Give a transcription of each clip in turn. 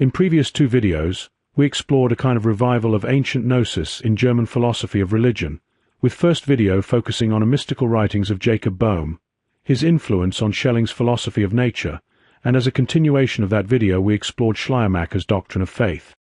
In previous two videos, we explored a kind of revival of ancient Gnosis in German philosophy of religion, with first video focusing on a mystical writings of Jacob Boehme, his influence on Schelling's philosophy of nature, and as a continuation of that video we explored Schleiermacher's doctrine of faith.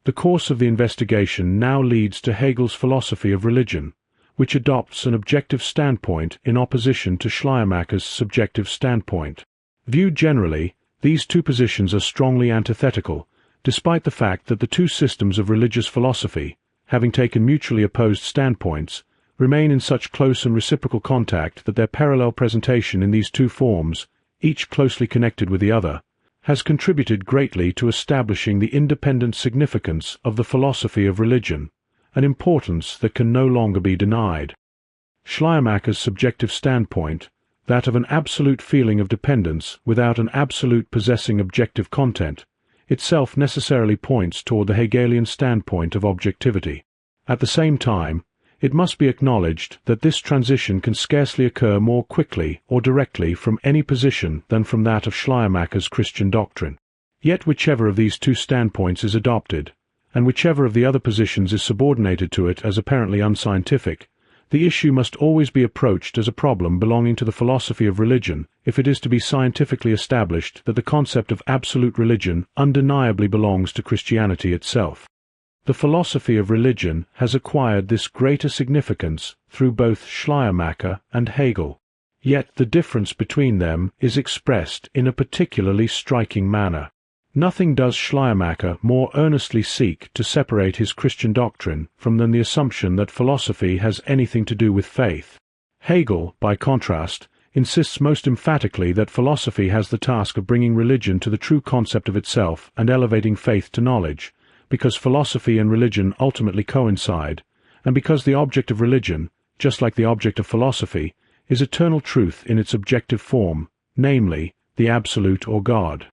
The course of the investigation now leads to Hegel's philosophy of religion, which adopts an objective standpoint in opposition to Schleiermacher's subjective standpoint. Viewed generally, these two positions are strongly antithetical, despite the fact that the two systems of religious philosophy, having taken mutually opposed standpoints, remain in such close and reciprocal contact that their parallel presentation in these two forms, each closely connected with the other, has contributed greatly to establishing the independent significance of the philosophy of religion, an importance that can no longer be denied. Schleiermacher's subjective standpoint, that of an absolute feeling of dependence without an absolute possessing objective content, itself necessarily points toward the Hegelian standpoint of objectivity. At the same time, it must be acknowledged that this transition can scarcely occur more quickly or directly from any position than from that of Schleiermacher's Christian doctrine. Yet whichever of these two standpoints is adopted, and whichever of the other positions is subordinated to it as apparently unscientific, the issue must always be approached as a problem belonging to the philosophy of religion if it is to be scientifically established that the concept of absolute religion undeniably belongs to Christianity itself. The philosophy of religion has acquired this greater significance through both Schleiermacher and Hegel. Yet the difference between them is expressed in a particularly striking manner. Nothing does Schleiermacher more earnestly seek to separate his Christian doctrine from than the assumption that philosophy has anything to do with faith. Hegel, by contrast, insists most emphatically that philosophy has the task of bringing religion to the true concept of itself and elevating faith to knowledge, because philosophy and religion ultimately coincide, and because the object of religion, just like the object of philosophy, is eternal truth in its objective form, namely, the Absolute or God.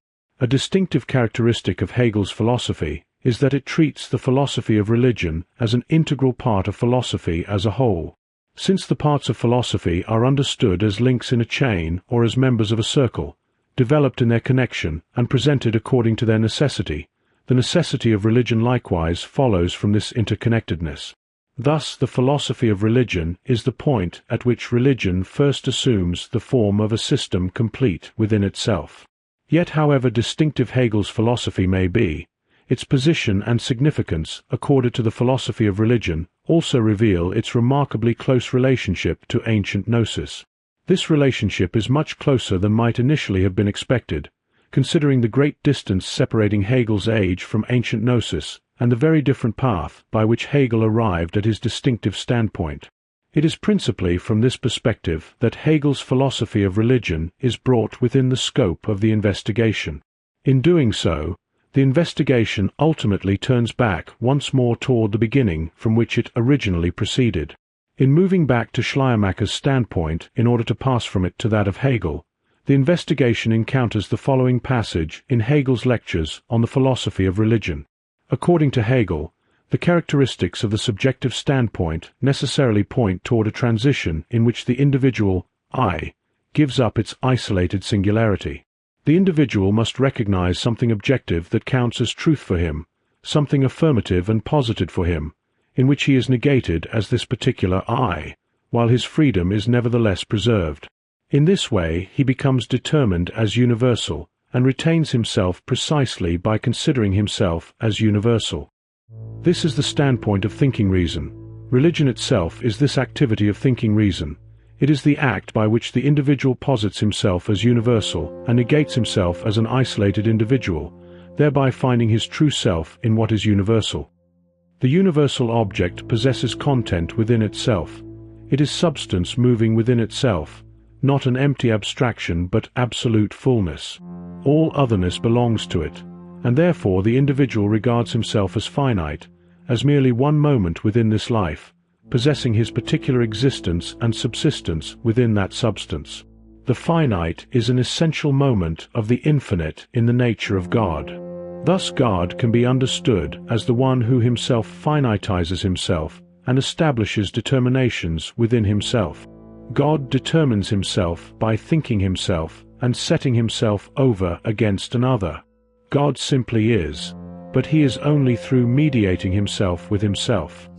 A distinctive characteristic of Hegel's philosophy is that it treats the philosophy of religion as an integral part of philosophy as a whole. Since the parts of philosophy are understood as links in a chain or as members of a circle, developed in their connection and presented according to their necessity, the necessity of religion likewise follows from this interconnectedness. Thus the philosophy of religion is the point at which religion first assumes the form of a system complete within itself. Yet however distinctive Hegel's philosophy may be, its position and significance accorded to the philosophy of religion also reveal its remarkably close relationship to ancient Gnosis. This relationship is much closer than might initially have been expected, considering the great distance separating Hegel's age from ancient Gnosis and the very different path by which Hegel arrived at his distinctive standpoint. It is principally from this perspective that Hegel's philosophy of religion is brought within the scope of the investigation. In doing so, the investigation ultimately turns back once more toward the beginning from which it originally proceeded. In moving back to Schleiermacher's standpoint in order to pass from it to that of Hegel, the investigation encounters the following passage in Hegel's lectures on the philosophy of religion. According to Hegel, the characteristics of the subjective standpoint necessarily point toward a transition in which the individual, I, gives up its isolated singularity. The individual must recognize something objective that counts as truth for him, something affirmative and posited for him, in which he is negated as this particular I, while his freedom is nevertheless preserved. In this way he becomes determined as universal, and retains himself precisely by considering himself as universal. This is the standpoint of thinking reason. Religion itself is this activity of thinking reason. It is the act by which the individual posits himself as universal and negates himself as an isolated individual, thereby finding his true self in what is universal. The universal object possesses content within itself. It is substance moving within itself, not an empty abstraction but absolute fullness. All otherness belongs to it, and therefore the individual regards himself as finite, as merely one moment within this life, possessing his particular existence and subsistence within that substance. The finite is an essential moment of the infinite in the nature of God. Thus God can be understood as the one who himself finitizes himself and establishes determinations within himself. God determines himself by thinking himself and setting himself over against another. God simply is, but he is only through mediating himself with himself.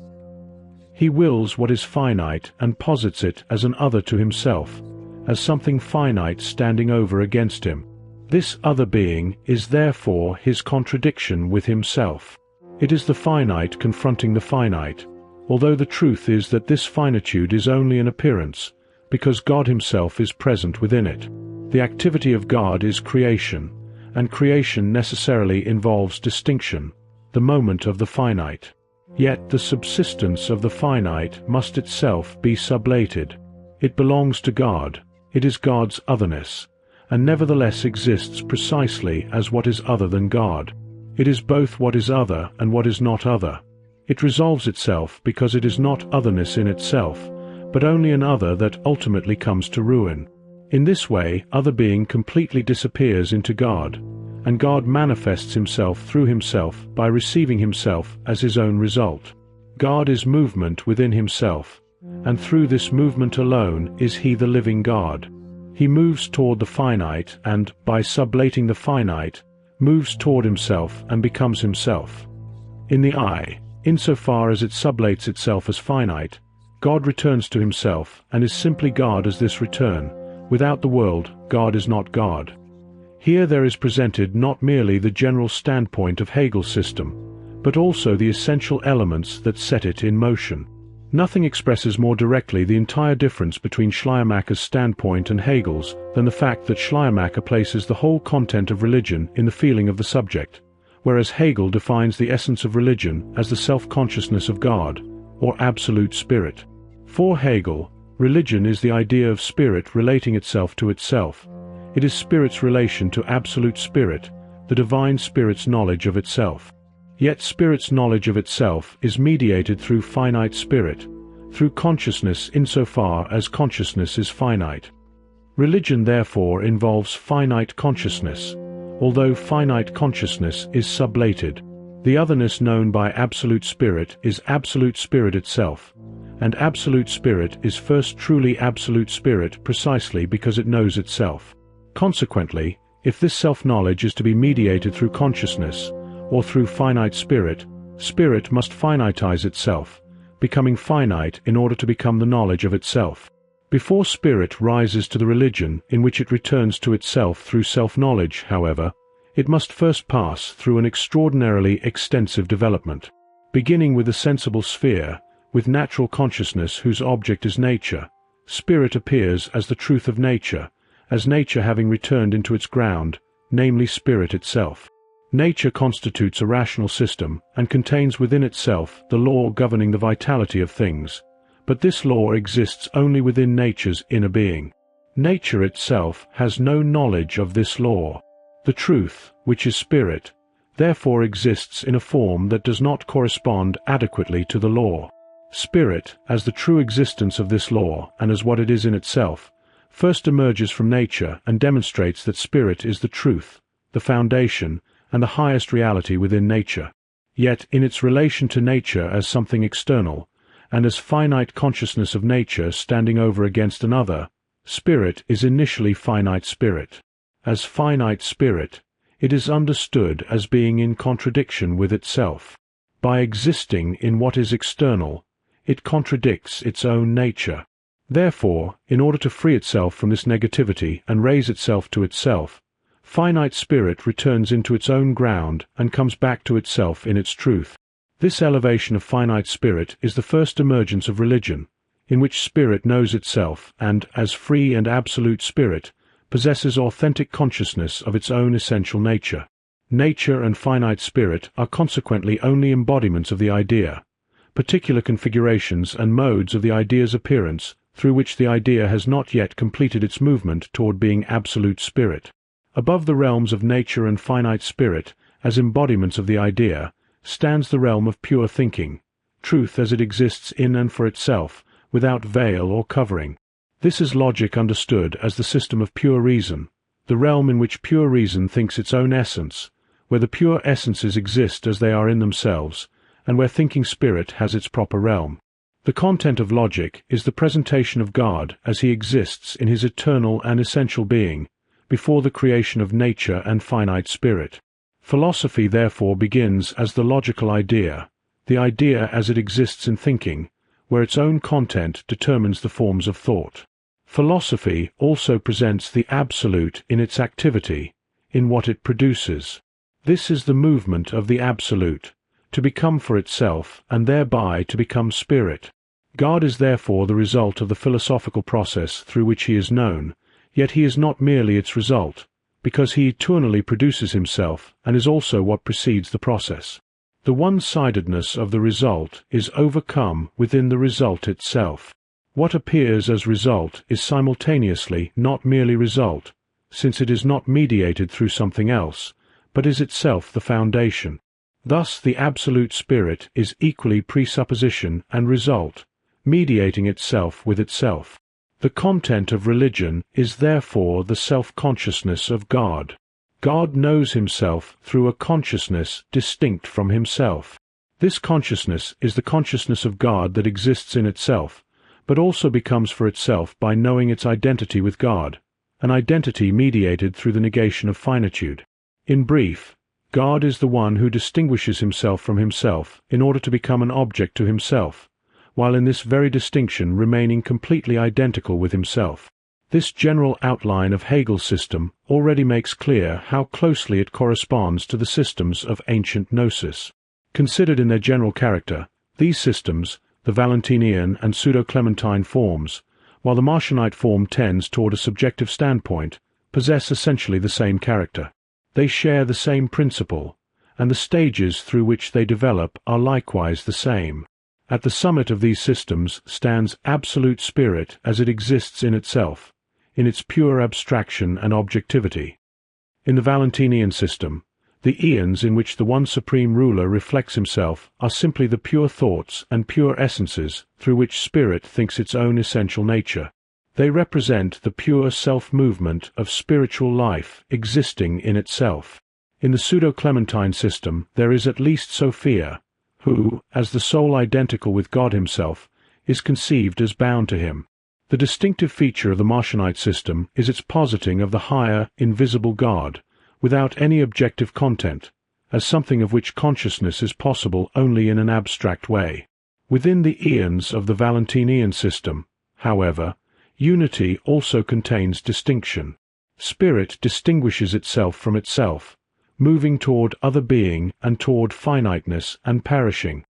He wills what is finite and posits it as an other to himself, as something finite standing over against him. This other being is therefore his contradiction with himself. It is the finite confronting the finite, although the truth is that this finitude is only an appearance, because God himself is present within it. The activity of God is creation, and creation necessarily involves distinction, the moment of the finite. Yet the subsistence of the finite must itself be sublated. It belongs to God, it is God's otherness, and nevertheless exists precisely as what is other than God. It is both what is other and what is not other. It resolves itself because it is not otherness in itself, but only an other that ultimately comes to ruin. In this way, other being completely disappears into God, and God manifests himself through himself by receiving himself as his own result. God is movement within himself, and through this movement alone is he the living God. He moves toward the finite and, by sublating the finite, moves toward himself and becomes himself. In the I, insofar as it sublates itself as finite, God returns to himself and is simply God as this return. Without the world, God is not God. Here there is presented not merely the general standpoint of Hegel's system, but also the essential elements that set it in motion. Nothing expresses more directly the entire difference between Schleiermacher's standpoint and Hegel's than the fact that Schleiermacher places the whole content of religion in the feeling of the subject, whereas Hegel defines the essence of religion as the self-consciousness of God, or absolute spirit. For Hegel, religion is the idea of spirit relating itself to itself. It is spirit's relation to absolute spirit, the divine spirit's knowledge of itself. Yet spirit's knowledge of itself is mediated through finite spirit, through consciousness insofar as consciousness is finite. Religion therefore involves finite consciousness, although finite consciousness is sublated. The otherness known by absolute spirit is absolute spirit itself, and absolute spirit is first truly absolute spirit precisely because it knows itself. Consequently, if this self-knowledge is to be mediated through consciousness, or through finite spirit, spirit must finitize itself, becoming finite in order to become the knowledge of itself. Before spirit rises to the religion in which it returns to itself through self-knowledge, however, it must first pass through an extraordinarily extensive development. Beginning with the sensible sphere, with natural consciousness whose object is nature, spirit appears as the truth of nature, as nature having returned into its ground, namely spirit itself. Nature constitutes a rational system and contains within itself the law governing the vitality of things, but this law exists only within nature's inner being. Nature itself has no knowledge of this law. The truth, which is spirit, therefore exists in a form that does not correspond adequately to the law. Spirit, as the true existence of this law and as what it is in itself, first emerges from nature and demonstrates that spirit is the truth, the foundation, and the highest reality within nature. Yet in its relation to nature as something external, and as finite consciousness of nature standing over against another, spirit is initially finite spirit. As finite spirit, it is understood as being in contradiction with itself. By existing in what is external, it contradicts its own nature. Therefore, in order to free itself from this negativity and raise itself to itself, finite spirit returns into its own ground and comes back to itself in its truth. This elevation of finite spirit is the first emergence of religion, in which spirit knows itself and, as free and absolute spirit, possesses authentic consciousness of its own essential nature. Nature and finite spirit are consequently only embodiments of the idea, particular configurations and modes of the idea's appearance through which the idea has not yet completed its movement toward being absolute spirit. Above the realms of nature and finite spirit, as embodiments of the idea, stands the realm of pure thinking, truth as it exists in and for itself, without veil or covering. This is logic understood as the system of pure reason, the realm in which pure reason thinks its own essence, where the pure essences exist as they are in themselves, and where thinking spirit has its proper realm. The content of logic is the presentation of God as he exists in his eternal and essential being, before the creation of nature and finite spirit. Philosophy therefore begins as the logical idea, the idea as it exists in thinking, where its own content determines the forms of thought. Philosophy also presents the absolute in its activity, in what it produces. This is the movement of the absolute, to become for itself and thereby to become spirit. God is therefore the result of the philosophical process through which he is known, yet he is not merely its result, because he eternally produces himself and is also what precedes the process. The one-sidedness of the result is overcome within the result itself. What appears as result is simultaneously not merely result, since it is not mediated through something else, but is itself the foundation. Thus the absolute spirit is equally presupposition and result, mediating itself with itself. The content of religion is therefore the self-consciousness of God. God knows himself through a consciousness distinct from himself. This consciousness is the consciousness of God that exists in itself, but also becomes for itself by knowing its identity with God, an identity mediated through the negation of finitude. In brief, God is the one who distinguishes himself from himself in order to become an object to himself, while in this very distinction remaining completely identical with himself. This general outline of Hegel's system already makes clear how closely it corresponds to the systems of ancient Gnosis. Considered in their general character, these systems, the Valentinian and pseudo-Clementine forms, while the Marcionite form tends toward a subjective standpoint, possess essentially the same character. They share the same principle, and the stages through which they develop are likewise the same. At the summit of these systems stands absolute spirit as it exists in itself, in its pure abstraction and objectivity. In the Valentinian system, the eons in which the one supreme ruler reflects himself are simply the pure thoughts and pure essences through which spirit thinks its own essential nature. They represent the pure self-movement of spiritual life existing in itself. In the pseudo-Clementine system there is at least Sophia, who, as the soul identical with God himself, is conceived as bound to him. The distinctive feature of the Marcionite system is its positing of the higher, invisible God, without any objective content, as something of which consciousness is possible only in an abstract way. Within the eons of the Valentinian system, however, unity also contains distinction. Spirit distinguishes itself from itself, moving toward other being and toward finiteness and perishing.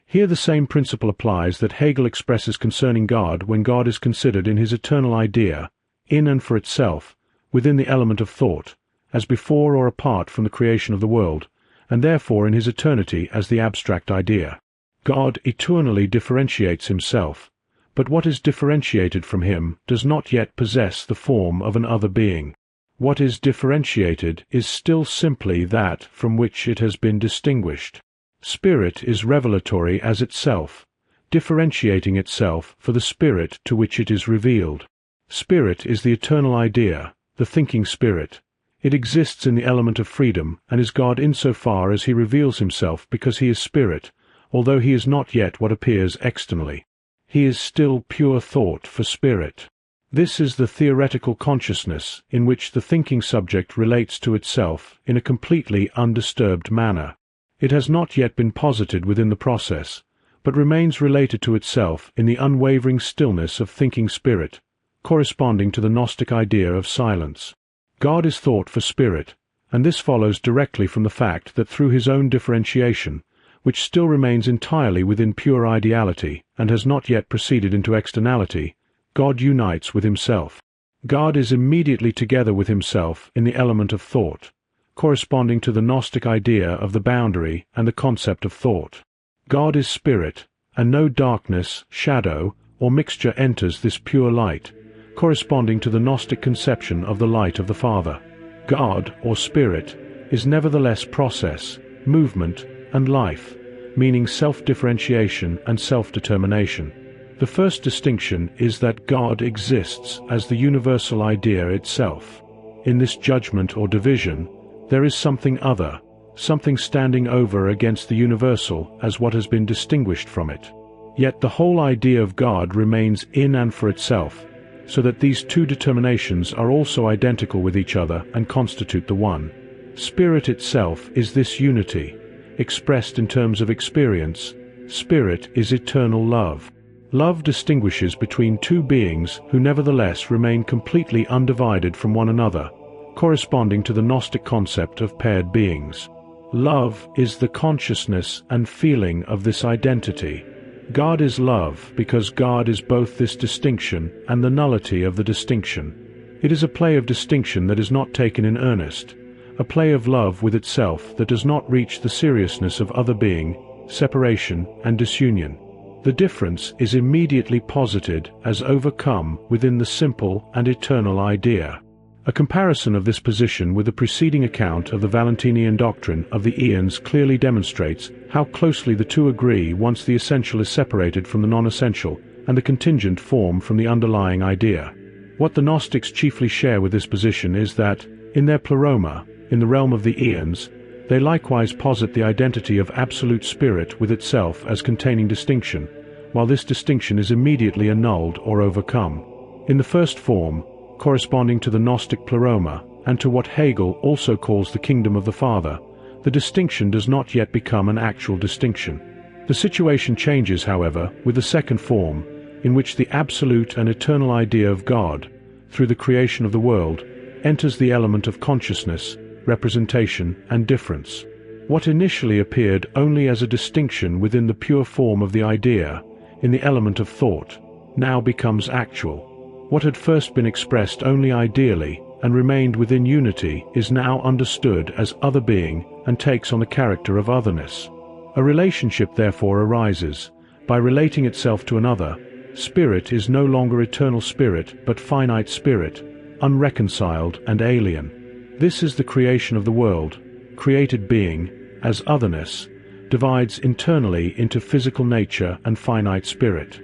Here the same principle applies that Hegel expresses concerning God when God is considered in his eternal idea, in and for itself, within the element of thought, as before or apart from the creation of the world, and therefore in his eternity as the abstract idea. God eternally differentiates himself, but what is differentiated from him does not yet possess the form of an other being. What is differentiated is still simply that from which it has been distinguished. Spirit is revelatory as itself, differentiating itself for the spirit to which it is revealed. Spirit is the eternal idea, the thinking spirit. It exists in the element of freedom, and is God insofar as he reveals himself because he is spirit, although he is not yet what appears externally. He is still pure thought for spirit. This is the theoretical consciousness in which the thinking subject relates to itself in a completely undisturbed manner. It has not yet been posited within the process, but remains related to itself in the unwavering stillness of thinking spirit, corresponding to the Gnostic idea of silence. God is thought for spirit, and this follows directly from the fact that through his own differentiation, which still remains entirely within pure ideality and has not yet proceeded into externality, God unites with himself. God is immediately together with himself in the element of thought, corresponding to the Gnostic idea of the boundary and the concept of thought. God is spirit, and no darkness, shadow, or mixture enters this pure light, corresponding to the Gnostic conception of the light of the Father. God, or spirit, is nevertheless process, movement, and life, meaning self-differentiation and self-determination. The first distinction is that God exists as the universal idea itself. In this judgment or division, there is something other, something standing over against the universal as what has been distinguished from it. Yet the whole idea of God remains in and for itself, so that these two determinations are also identical with each other and constitute the one. Spirit itself is this unity. Expressed in terms of experience, spirit is eternal love. Love distinguishes between two beings who nevertheless remain completely undivided from one another, corresponding to the Gnostic concept of paired beings. Love is the consciousness and feeling of this identity. God is love because God is both this distinction and the nullity of the distinction. It is a play of distinction that is not taken in earnest, a play of love with itself that does not reach the seriousness of other being, separation, and disunion. The difference is immediately posited as overcome within the simple and eternal idea. A comparison of this position with the preceding account of the Valentinian doctrine of the eons clearly demonstrates how closely the two agree once the essential is separated from the non-essential and the contingent form from the underlying idea. What the Gnostics chiefly share with this position is that, in their pleroma, in the realm of the eons, they likewise posit the identity of absolute spirit with itself as containing distinction, while this distinction is immediately annulled or overcome. In the first form, corresponding to the Gnostic pleroma, and to what Hegel also calls the kingdom of the Father, the distinction does not yet become an actual distinction. The situation changes, however, with the second form, in which the absolute and eternal idea of God, through the creation of the world, enters the element of consciousness, representation, and difference. What initially appeared only as a distinction within the pure form of the idea, in the element of thought, now becomes actual. What had first been expressed only ideally and remained within unity is now understood as other being and takes on the character of otherness. A relationship therefore arises. By relating itself to another, spirit is no longer eternal spirit but finite spirit, unreconciled and alien. This is the creation of the world. Created being, as otherness, divides internally into physical nature and finite spirit.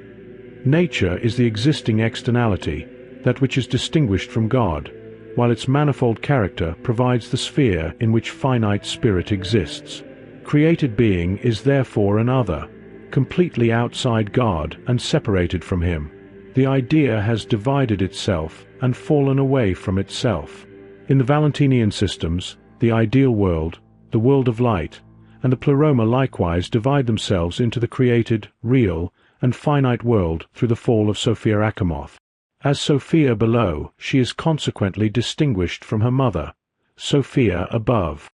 Nature is the existing externality, that which is distinguished from God, while its manifold character provides the sphere in which finite spirit exists. Created being is therefore an other, completely outside God and separated from Him. The idea has divided itself and fallen away from itself. In the Valentinian systems, the ideal world, the world of light, and the pleroma likewise divide themselves into the created, real, and finite world through the fall of Sophia Achamoth. As Sophia below, she is consequently distinguished from her mother, Sophia above.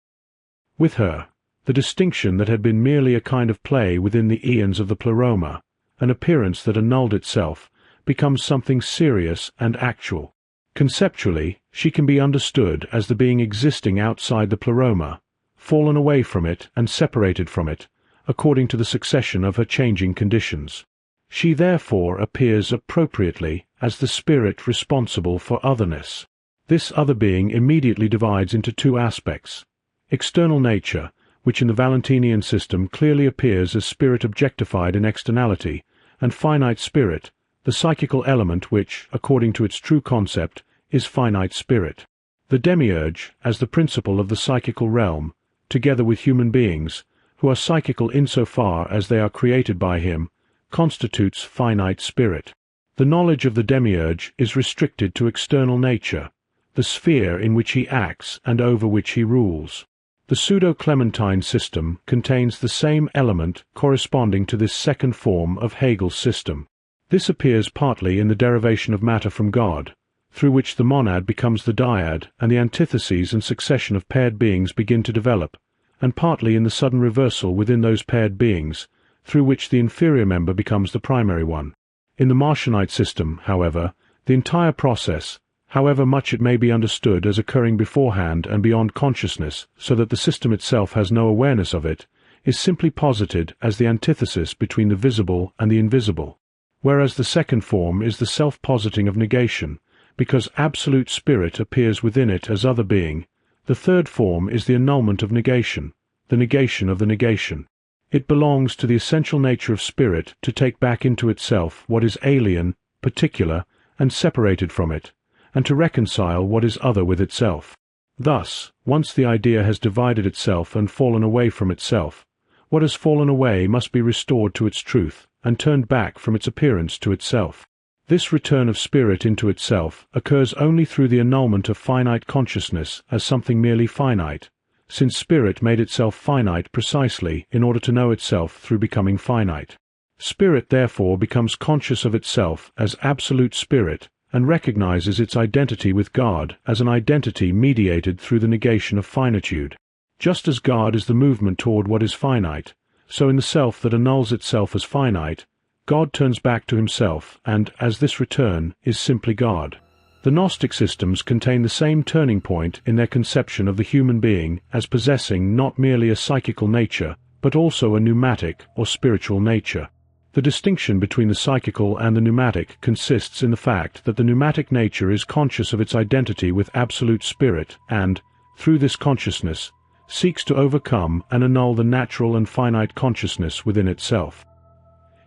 With her, the distinction that had been merely a kind of play within the eons of the pleroma, an appearance that annulled itself, becomes something serious and actual. Conceptually, she can be understood as the being existing outside the pleroma, fallen away from it and separated from it, according to the succession of her changing conditions. She therefore appears appropriately as the spirit responsible for otherness. This other being immediately divides into two aspects: external nature, which in the Valentinian system clearly appears as spirit objectified in externality, and finite spirit, the psychical element which, according to its true concept, is finite spirit. The demiurge, as the principle of the psychical realm, together with human beings, who are psychical insofar as they are created by him, constitutes finite spirit. The knowledge of the demiurge is restricted to external nature, the sphere in which he acts and over which he rules. The pseudo-Clementine system contains the same element corresponding to this second form of Hegel's system. This appears partly in the derivation of matter from God, through which the monad becomes the dyad and the antitheses and succession of paired beings begin to develop, and partly in the sudden reversal within those paired beings, through which the inferior member becomes the primary one. In the Marcionite system, however, the entire process, however much it may be understood as occurring beforehand and beyond consciousness, so that the system itself has no awareness of it, is simply posited as the antithesis between the visible and the invisible, whereas the second form is the self-positing of negation, because absolute spirit appears within it as other being. The third form is the annulment of negation, the negation of the negation. It belongs to the essential nature of spirit to take back into itself what is alien, particular, and separated from it, and to reconcile what is other with itself. Thus, once the idea has divided itself and fallen away from itself, what has fallen away must be restored to its truth, and turned back from its appearance to itself. This return of spirit into itself occurs only through the annulment of finite consciousness as something merely finite, since spirit made itself finite precisely in order to know itself through becoming finite. Spirit therefore becomes conscious of itself as absolute spirit and recognizes its identity with God as an identity mediated through the negation of finitude. Just as God is the movement toward what is finite, so in the self that annuls itself as finite, God turns back to himself and, as this return, is simply God. The Gnostic systems contain the same turning point in their conception of the human being as possessing not merely a psychical nature, but also a pneumatic or spiritual nature. The distinction between the psychical and the pneumatic consists in the fact that the pneumatic nature is conscious of its identity with absolute spirit and, through this consciousness, seeks to overcome and annul the natural and finite consciousness within itself.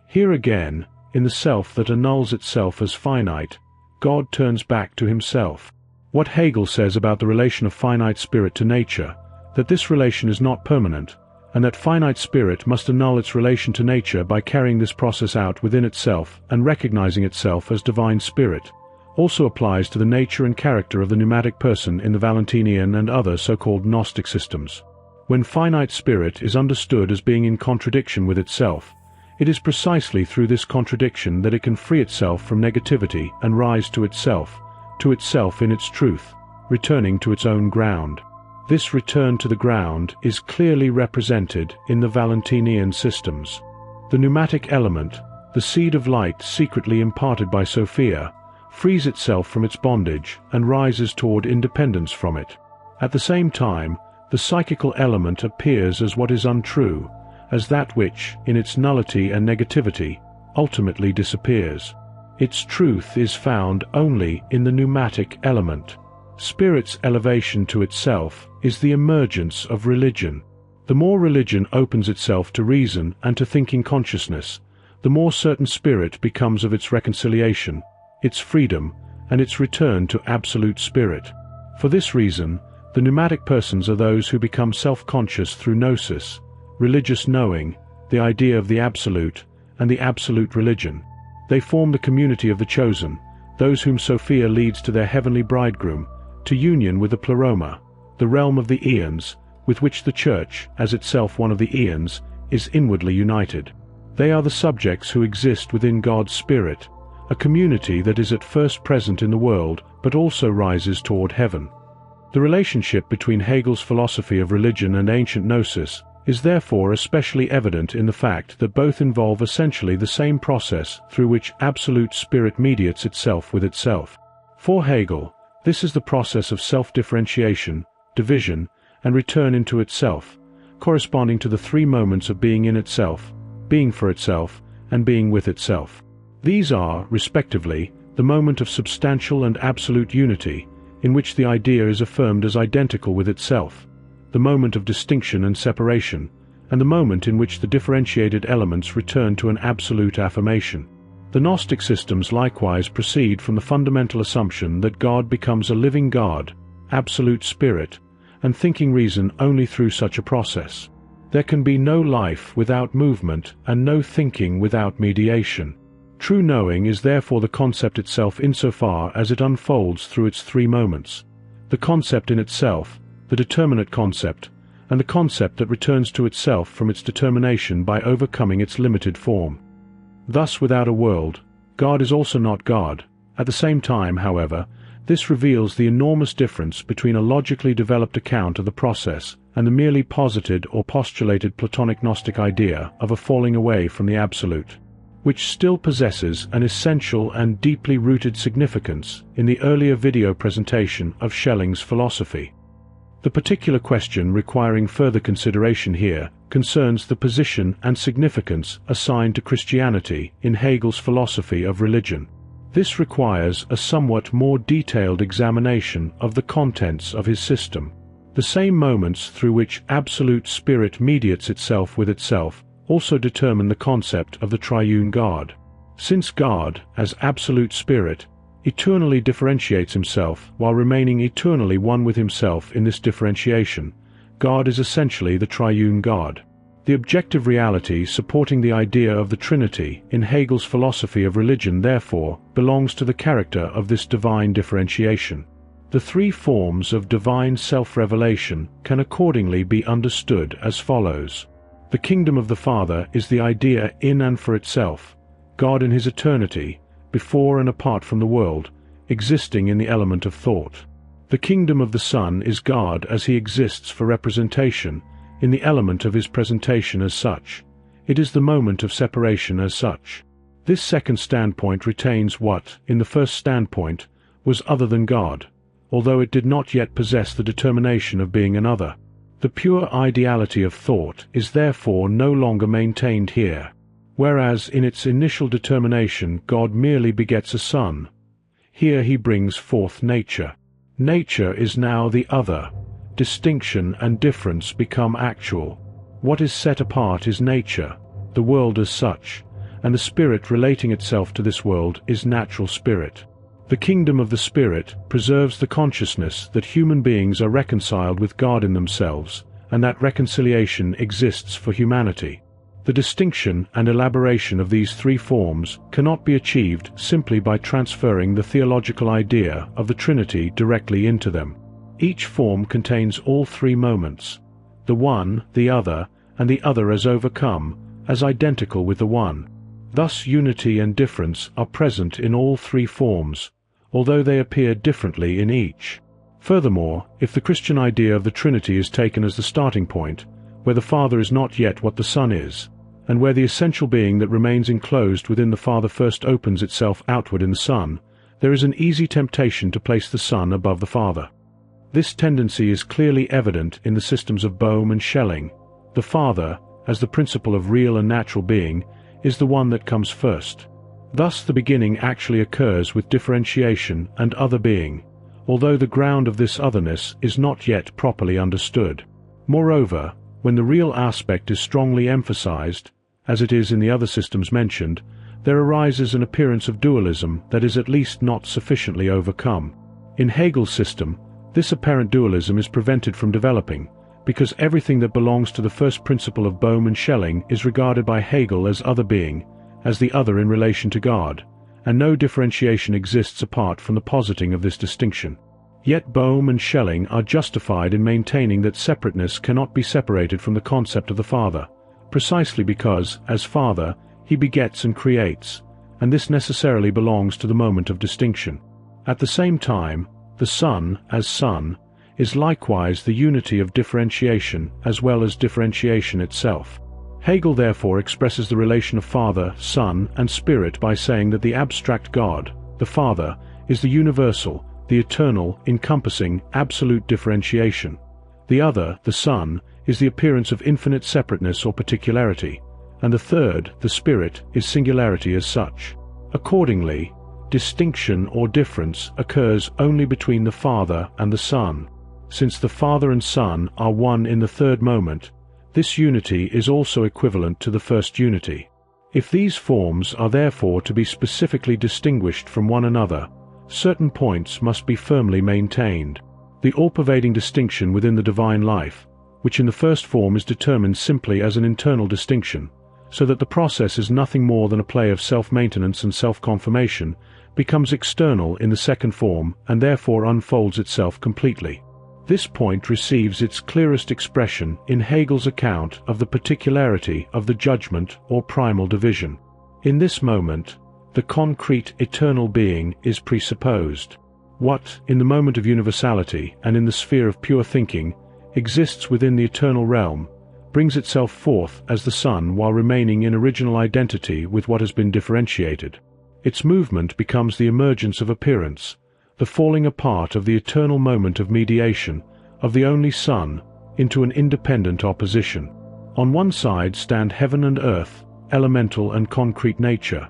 Here again, in the self that annuls itself as finite, God turns back to himself. What Hegel says about the relation of finite spirit to nature, that this relation is not permanent, and that finite spirit must annul its relation to nature by carrying this process out within itself and recognizing itself as divine spirit, also applies to the nature and character of the pneumatic person in the Valentinian and other so-called Gnostic systems. When finite spirit is understood as being in contradiction with itself, it is precisely through this contradiction that it can free itself from negativity and rise to itself in its truth, returning to its own ground. This return to the ground is clearly represented in the Valentinian systems. The pneumatic element, the seed of light secretly imparted by Sophia, frees itself from its bondage and rises toward independence from it. At the same time, the psychical element appears as what is untrue, as that which, in its nullity and negativity, ultimately disappears. Its truth is found only in the pneumatic element. Spirit's elevation to itself is the emergence of religion. The more religion opens itself to reason and to thinking consciousness, the more certain spirit becomes of its reconciliation, its freedom, and its return to absolute spirit. For this reason, the pneumatic persons are those who become self-conscious through gnosis, religious knowing, the idea of the absolute, and the absolute religion. They form the community of the chosen, those whom Sophia leads to their heavenly bridegroom, to union with the pleroma, the realm of the eons, with which the Church, as itself one of the eons, is inwardly united. They are the subjects who exist within God's Spirit, a community that is at first present in the world but also rises toward heaven. The relationship between Hegel's philosophy of religion and ancient gnosis is therefore especially evident in the fact that both involve essentially the same process through which absolute spirit mediates itself with itself. For Hegel, this is the process of self-differentiation, division, and return into itself, corresponding to the three moments of being in itself, being for itself, and being with itself. These are, respectively, the moment of substantial and absolute unity, in which the idea is affirmed as identical with itself, the moment of distinction and separation, and the moment in which the differentiated elements return to an absolute affirmation. The Gnostic systems likewise proceed from the fundamental assumption that God becomes a living God, absolute spirit, and thinking reason only through such a process. There can be no life without movement and no thinking without mediation. True knowing is therefore the concept itself insofar as it unfolds through its three moments: the concept in itself, the determinate concept, and the concept that returns to itself from its determination by overcoming its limited form. Thus, without a world, God is also not God. At the same time, however, this reveals the enormous difference between a logically developed account of the process and the merely posited or postulated Platonic Gnostic idea of a falling away from the absolute, which still possesses an essential and deeply rooted significance in the earlier video presentation of Schelling's philosophy. The particular question requiring further consideration here concerns the position and significance assigned to Christianity in Hegel's philosophy of religion. This requires a somewhat more detailed examination of the contents of his system. The same moments through which absolute spirit mediates itself with itself also determine the concept of the triune God. Since God, as absolute spirit, eternally differentiates himself while remaining eternally one with himself in this differentiation, God is essentially the triune God. The objective reality supporting the idea of the Trinity in Hegel's philosophy of religion therefore belongs to the character of this divine differentiation. The three forms of divine self-revelation can accordingly be understood as follows. The kingdom of the Father is the idea in and for itself, God in his eternity, before and apart from the world, existing in the element of thought. The kingdom of the Son is God as he exists for representation, in the element of his presentation as such. It is the moment of separation as such. This second standpoint retains what, in the first standpoint, was other than God, although it did not yet possess the determination of being another. The pure ideality of thought is therefore no longer maintained here, whereas in its initial determination God merely begets a Son. Here he brings forth nature. Nature is now the other. Distinction and difference become actual. What is set apart is nature, the world as such, and the spirit relating itself to this world is natural spirit. The kingdom of the Spirit preserves the consciousness that human beings are reconciled with God in themselves, and that reconciliation exists for humanity. The distinction and elaboration of these three forms cannot be achieved simply by transferring the theological idea of the Trinity directly into them. Each form contains all three moments, the one, the other, and the other as overcome, as identical with the one. Thus unity and difference are present in all three forms, although they appear differently in each. Furthermore, if the Christian idea of the Trinity is taken as the starting point, where the Father is not yet what the Son is, and where the essential being that remains enclosed within the Father first opens itself outward in the Son, there is an easy temptation to place the Son above the Father. This tendency is clearly evident in the systems of Bohm and Schelling. The Father, as the principle of real and natural being, is the one that comes first. Thus the beginning actually occurs with differentiation and other being, although the ground of this otherness is not yet properly understood. Moreover, when the real aspect is strongly emphasized, as it is in the other systems mentioned, there arises an appearance of dualism that is at least not sufficiently overcome. In Hegel's system, this apparent dualism is prevented from developing, because everything that belongs to the first principle of Bohm and Schelling is regarded by Hegel as other being, as the other in relation to God, and no differentiation exists apart from the positing of this distinction. Yet Bohm and Schelling are justified in maintaining that separateness cannot be separated from the concept of the Father, precisely because, as Father, he begets and creates, and this necessarily belongs to the moment of distinction. At the same time, the Son, as Son, is likewise the unity of differentiation as well as differentiation itself. Hegel therefore expresses the relation of Father, Son, and Spirit by saying that the abstract God, the Father, is the universal, the eternal, encompassing, absolute differentiation. The other, the Son, is the appearance of infinite separateness or particularity, and the third, the Spirit, is singularity as such. Accordingly, distinction or difference occurs only between the Father and the Son. Since the Father and Son are one in the third moment, this unity is also equivalent to the first unity. If these forms are therefore to be specifically distinguished from one another, certain points must be firmly maintained. The all-pervading distinction within the divine life, which in the first form is determined simply as an internal distinction, so that the process is nothing more than a play of self-maintenance and self-confirmation, becomes external in the second form and therefore unfolds itself completely. This point receives its clearest expression in Hegel's account of the particularity of the judgment or primal division. In this moment, the concrete eternal being is presupposed. What, in the moment of universality and in the sphere of pure thinking, exists within the eternal realm, brings itself forth as the Son while remaining in original identity with what has been differentiated. Its movement becomes the emergence of appearance, the falling apart of the eternal moment of mediation, of the only Son, into an independent opposition. On one side stand heaven and earth, elemental and concrete nature.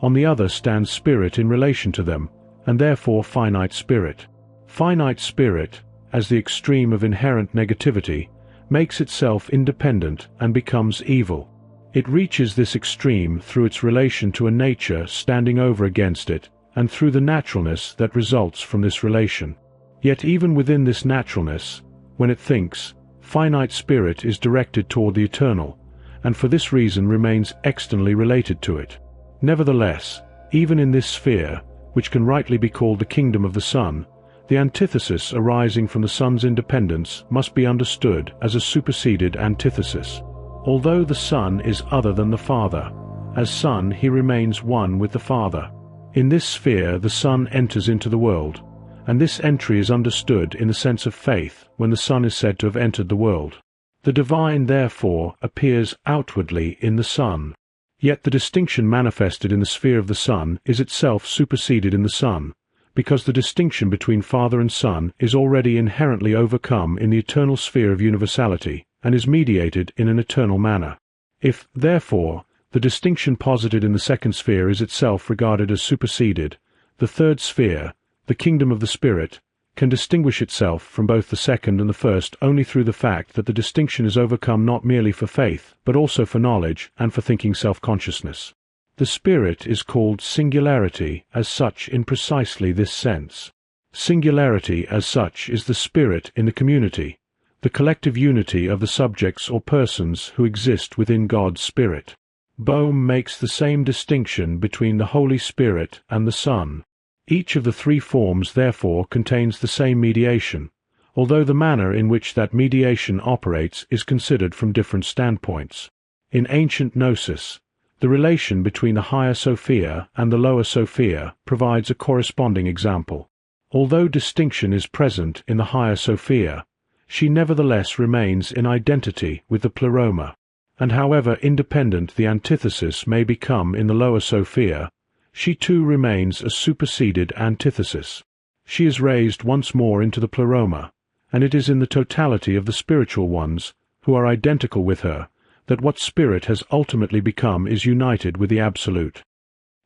On the other stands spirit in relation to them, and therefore finite spirit. Finite spirit, as the extreme of inherent negativity, makes itself independent and becomes evil. It reaches this extreme through its relation to a nature standing over against it, and through the naturalness that results from this relation. Yet even within this naturalness, when it thinks, finite spirit is directed toward the eternal, and for this reason remains externally related to it. Nevertheless, even in this sphere, which can rightly be called the kingdom of the Son, The antithesis arising from the Son's independence must be understood as a superseded antithesis. Although the Son is other than the Father, as Son he remains one with the Father. In this sphere the Son enters into the world, and this entry is understood in the sense of faith when the Son is said to have entered the world. The divine, therefore, appears outwardly in the Son. Yet the distinction manifested in the sphere of the Son is itself superseded in the Son, because the distinction between Father and Son is already inherently overcome in the eternal sphere of universality, and is mediated in an eternal manner. If, therefore, the distinction posited in the second sphere is itself regarded as superseded, the third sphere, the kingdom of the Spirit, can distinguish itself from both the second and the first only through the fact that the distinction is overcome not merely for faith, but also for knowledge and for thinking self-consciousness. The Spirit is called singularity as such in precisely this sense. Singularity as such is the spirit in the community, the collective unity of the subjects or persons who exist within God's Spirit. Bohm makes the same distinction between the Holy Spirit and the Son. Each of the three forms therefore contains the same mediation, although the manner in which that mediation operates is considered from different standpoints. In ancient Gnosis, the relation between the higher Sophia and the lower Sophia provides a corresponding example. Although distinction is present in the higher Sophia, she nevertheless remains in identity with the Pleroma, and however independent the antithesis may become in the lower Sophia, she too remains a superseded antithesis. She is raised once more into the Pleroma, and it is in the totality of the spiritual ones, who are identical with her, that what spirit has ultimately become is united with the Absolute.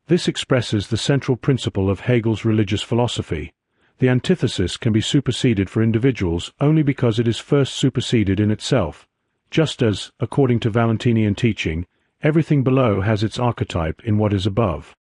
This expresses the central principle of Hegel's religious philosophy. The antithesis can be superseded for individuals only because it is first superseded in itself, just as, according to Valentinian teaching, everything below has its archetype in what is above.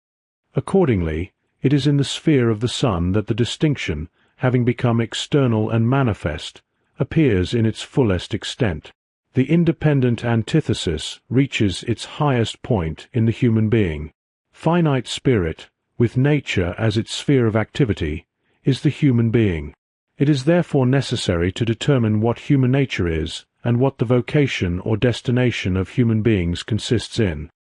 Accordingly, it is in the sphere of the Son that the distinction, having become external and manifest, appears in its fullest extent. The independent antithesis reaches its highest point in the human being. Finite spirit, with nature as its sphere of activity, is the human being. It is therefore necessary to determine what human nature is and what the vocation or destination of human beings consists in.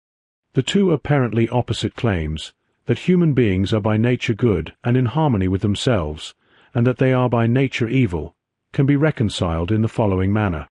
The two apparently opposite claims, that human beings are by nature good and in harmony with themselves, and that they are by nature evil, can be reconciled in the following manner.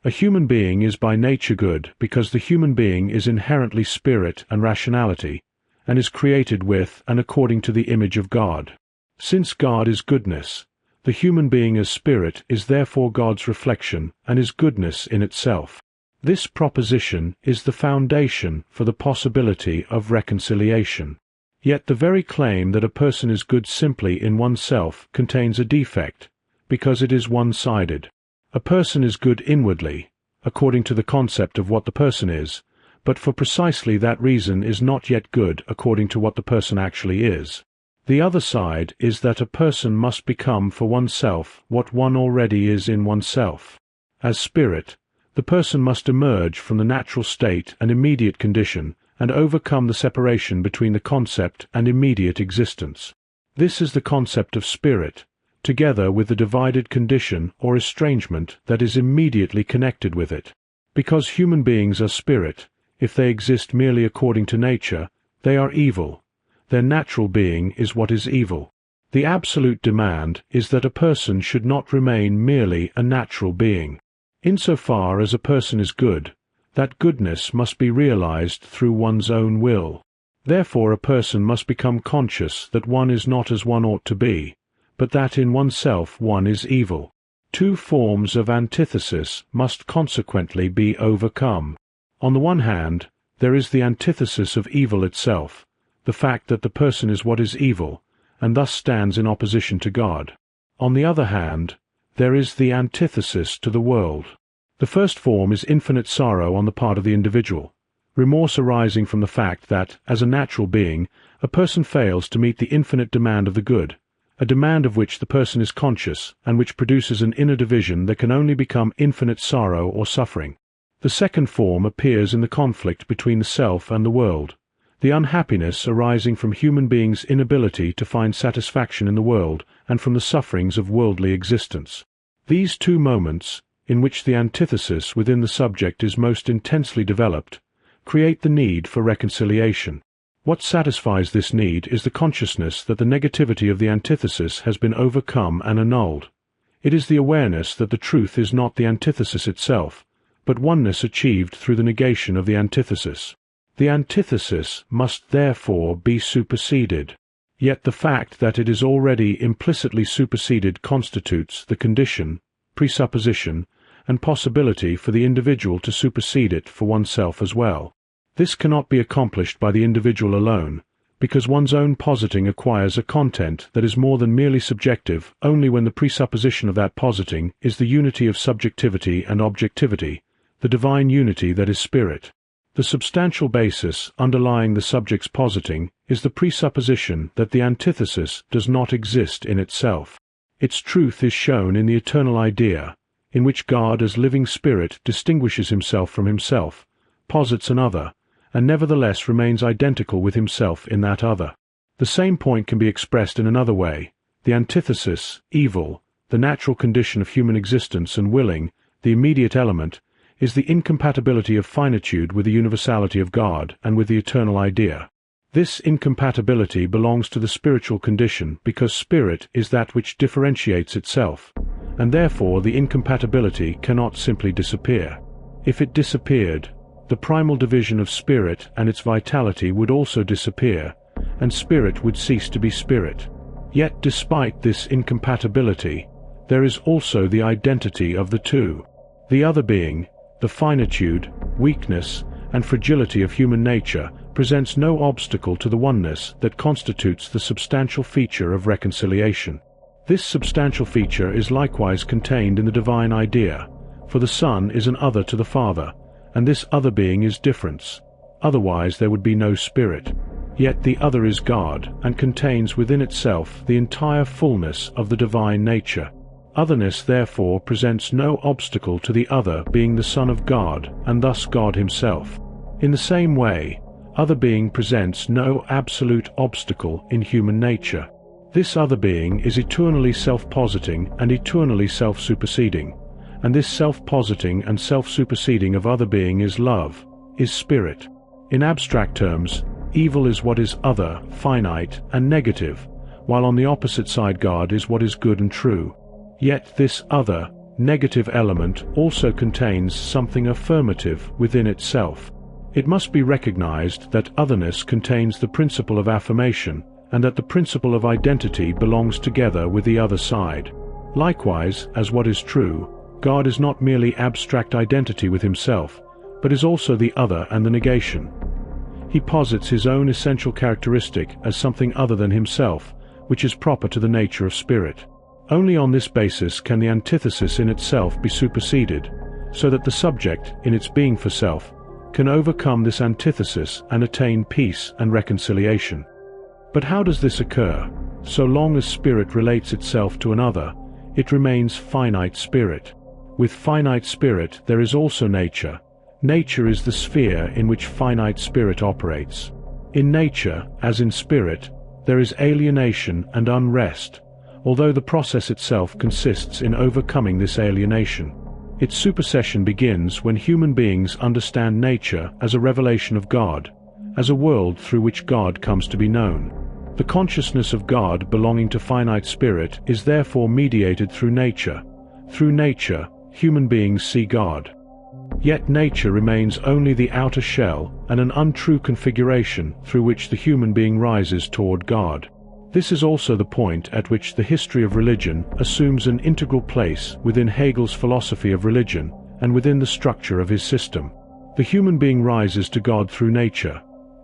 A human being is by nature good because the human being is inherently spirit and rationality, and is created with and according to the image of God. Since God is goodness, the human being as spirit is therefore God's reflection and is goodness in itself. This proposition is the foundation for the possibility of reconciliation. Yet the very claim that a person is good simply in oneself contains a defect, because it is one-sided. A person is good inwardly, according to the concept of what the person is, but for precisely that reason is not yet good according to what the person actually is. The other side is that a person must become for oneself what one already is in oneself. As spirit, the person must emerge from the natural state and immediate condition and overcome the separation between the concept and immediate existence. This is the concept of spirit, together with the divided condition or estrangement that is immediately connected with it. Because human beings are spirit, if they exist merely according to nature, they are evil. Their natural being is what is evil. The absolute demand is that a person should not remain merely a natural being. Insofar as a person is good, that goodness must be realized through one's own will. Therefore a person must become conscious that one is not as one ought to be, but that in oneself one is evil. Two forms of antithesis must consequently be overcome. On the one hand, there is the antithesis of evil itself, the fact that the person is what is evil, and thus stands in opposition to God. On the other hand, there is the antithesis to the world. The first form is infinite sorrow on the part of the individual, remorse arising from the fact that, as a natural being, a person fails to meet the infinite demand of the good, a demand of which the person is conscious, and which produces an inner division that can only become infinite sorrow or suffering. The second form appears in the conflict between the self and the world, the unhappiness arising from human beings' inability to find satisfaction in the world and from the sufferings of worldly existence. These two moments, in which the antithesis within the subject is most intensely developed, create the need for reconciliation. What satisfies this need is the consciousness that the negativity of the antithesis has been overcome and annulled. It is the awareness that the truth is not the antithesis itself, but oneness achieved through the negation of the antithesis. The antithesis must therefore be superseded. Yet the fact that it is already implicitly superseded constitutes the condition, presupposition, and possibility for the individual to supersede it for oneself as well. This cannot be accomplished by the individual alone, because one's own positing acquires a content that is more than merely subjective only when the presupposition of that positing is the unity of subjectivity and objectivity, the divine unity that is spirit. The substantial basis underlying the subject's positing is the presupposition that the antithesis does not exist in itself. Its truth is shown in the eternal idea, in which God as living spirit distinguishes himself from himself, posits an other, and nevertheless remains identical with himself in that other. The same point can be expressed in another way. The antithesis, evil, the natural condition of human existence and willing, the immediate element, is the incompatibility of finitude with the universality of God and with the eternal idea. This incompatibility belongs to the spiritual condition because spirit is that which differentiates itself, and therefore the incompatibility cannot simply disappear. If it disappeared, the primal division of spirit and its vitality would also disappear, and spirit would cease to be spirit. Yet despite this incompatibility, there is also the identity of the two. The other being, the finitude, weakness, and fragility of human nature presents no obstacle to the oneness that constitutes the substantial feature of reconciliation. This substantial feature is likewise contained in the divine idea, for the Son is an other to the Father, and this other being is difference. Otherwise there would be no spirit. Yet the other is God, and contains within itself the entire fullness of the divine nature. Otherness therefore presents no obstacle to the other being the Son of God, and thus God himself. In the same way, other being presents no absolute obstacle in human nature. This other being is eternally self-positing and eternally self-superseding, and this self-positing and self-superseding of other being is love, is spirit. In abstract terms, evil is what is other, finite, and negative, while on the opposite side God is what is good and true. Yet this other, negative element also contains something affirmative within itself. It must be recognized that otherness contains the principle of affirmation, and that the principle of identity belongs together with the other side. Likewise, as what is true, God is not merely abstract identity with himself, but is also the other and the negation. He posits his own essential characteristic as something other than himself, which is proper to the nature of spirit. Only on this basis can the antithesis in itself be superseded, so that the subject, in its being for self, can overcome this antithesis and attain peace and reconciliation. But how does this occur? So long as spirit relates itself to another, it remains finite spirit. With finite spirit there is also nature. Nature is the sphere in which finite spirit operates. In nature, as in spirit, there is alienation and unrest, although the process itself consists in overcoming this alienation. Its supersession begins when human beings understand nature as a revelation of God, as a world through which God comes to be known. The consciousness of God belonging to finite spirit is therefore mediated through nature. Through nature, human beings see God. Yet nature remains only the outer shell and an untrue configuration through which the human being rises toward God. This is also the point at which the history of religion assumes an integral place within Hegel's philosophy of religion and within the structure of his system. The human being rises to God through nature.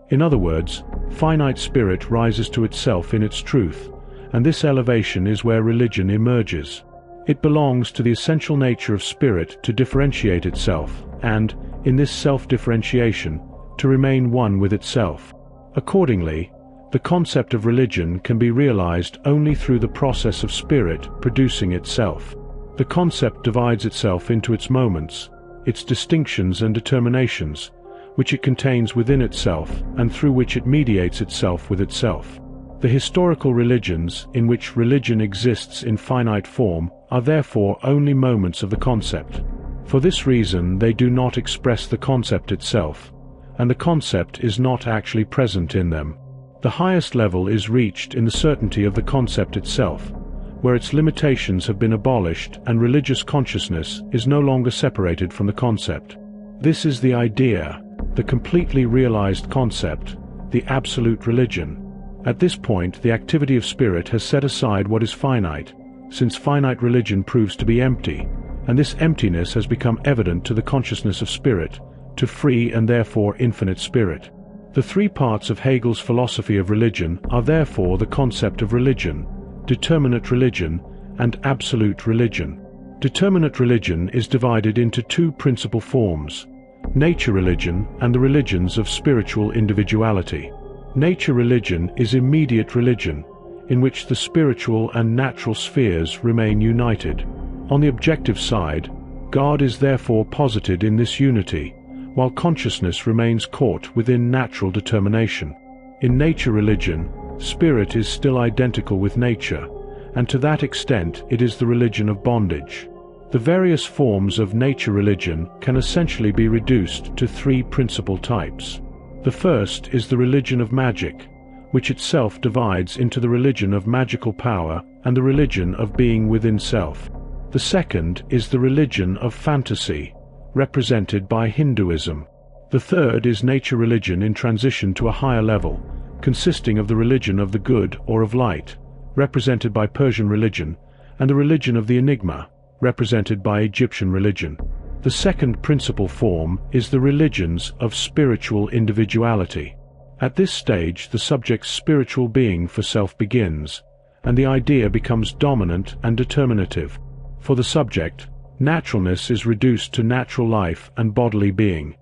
In other words, finite spirit rises to itself in its truth, and this elevation is where religion emerges. It belongs to the essential nature of spirit to differentiate itself, and, in this self-differentiation, to remain one with itself. Accordingly, the concept of religion can be realized only through the process of spirit producing itself. The concept divides itself into its moments, its distinctions and determinations, which it contains within itself and through which it mediates itself with itself. The historical religions, in which religion exists in finite form, are therefore only moments of the concept. For this reason they do not express the concept itself, and the concept is not actually present in them. The highest level is reached in the certainty of the concept itself, where its limitations have been abolished and religious consciousness is no longer separated from the concept. This is the idea, the completely realized concept, the absolute religion. At this point, the activity of spirit has set aside what is finite, since finite religion proves to be empty, and this emptiness has become evident to the consciousness of spirit, to free and therefore infinite spirit. The three parts of Hegel's philosophy of religion are therefore the concept of religion, determinate religion, and absolute religion. Determinate religion is divided into two principal forms: nature religion and the religions of spiritual individuality. Nature religion is immediate religion, in which the spiritual and natural spheres remain united. On the objective side, God is therefore posited in this unity, while consciousness remains caught within natural determination. In nature religion, spirit is still identical with nature, and to that extent it is the religion of bondage. The various forms of nature religion can essentially be reduced to three principal types. The first is the religion of magic, which itself divides into the religion of magical power and the religion of being within self. The second is the religion of fantasy, represented by Hinduism. The third is nature religion in transition to a higher level, consisting of the religion of the good or of light, represented by Persian religion, and the religion of the enigma, represented by Egyptian religion. The second principal form is the religions of spiritual individuality. At this stage, the subject's spiritual being for self begins, and the idea becomes dominant and determinative. For the subject, naturalness is reduced to natural life and bodily being.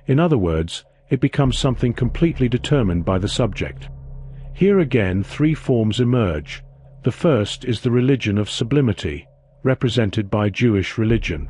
In other words, it becomes something completely determined by the subject. Here again three forms emerge. The first is the religion of sublimity, represented by Jewish religion.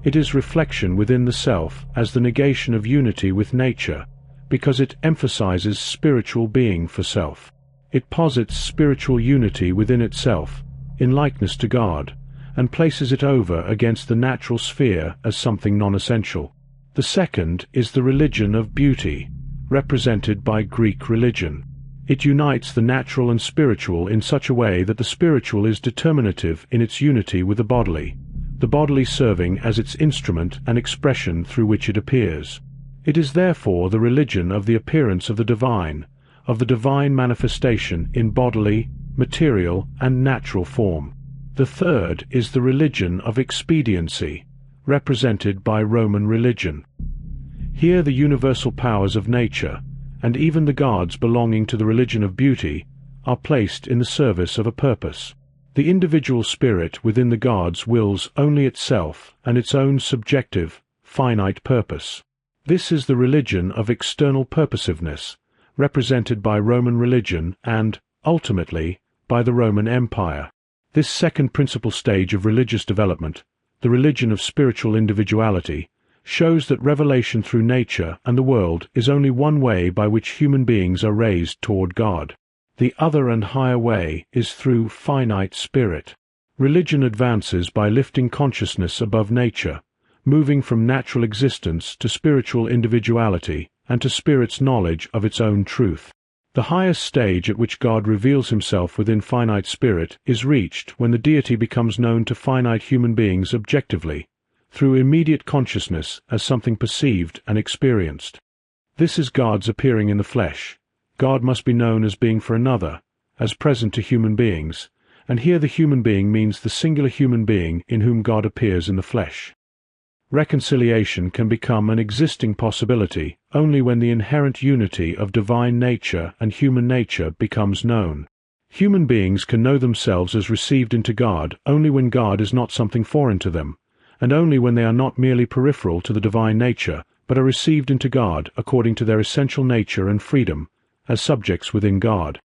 It is reflection within the self as the negation of unity with nature, because it emphasizes spiritual being for self. It posits spiritual unity within itself, in likeness to God, and places it over against the natural sphere as something non-essential. The second is the religion of beauty, represented by Greek religion. It unites the natural and spiritual in such a way that the spiritual is determinative in its unity with the bodily serving as its instrument and expression through which it appears. It is therefore the religion of the appearance of the divine manifestation in bodily, material, and natural form. The third is the religion of expediency, represented by Roman religion. Here the universal powers of nature, and even the gods belonging to the religion of beauty, are placed in the service of a purpose. The individual spirit within the gods wills only itself and its own subjective, finite purpose. This is the religion of external purposiveness, represented by Roman religion and, ultimately, by the Roman Empire. This second principal stage of religious development, the religion of spiritual individuality, shows that revelation through nature and the world is only one way by which human beings are raised toward God. The other and higher way is through finite spirit. Religion advances by lifting consciousness above nature, moving from natural existence to spiritual individuality and to spirit's knowledge of its own truth. The highest stage at which God reveals himself within finite spirit is reached when the deity becomes known to finite human beings objectively, through immediate consciousness as something perceived and experienced. This is God's appearing in the flesh. God must be known as being for another, as present to human beings, and here the human being means the singular human being in whom God appears in the flesh. Reconciliation can become an existing possibility only when the inherent unity of divine nature and human nature becomes known. Human beings can know themselves as received into God only when God is not something foreign to them, and only when they are not merely peripheral to the divine nature, but are received into God according to their essential nature and freedom, as subjects within God.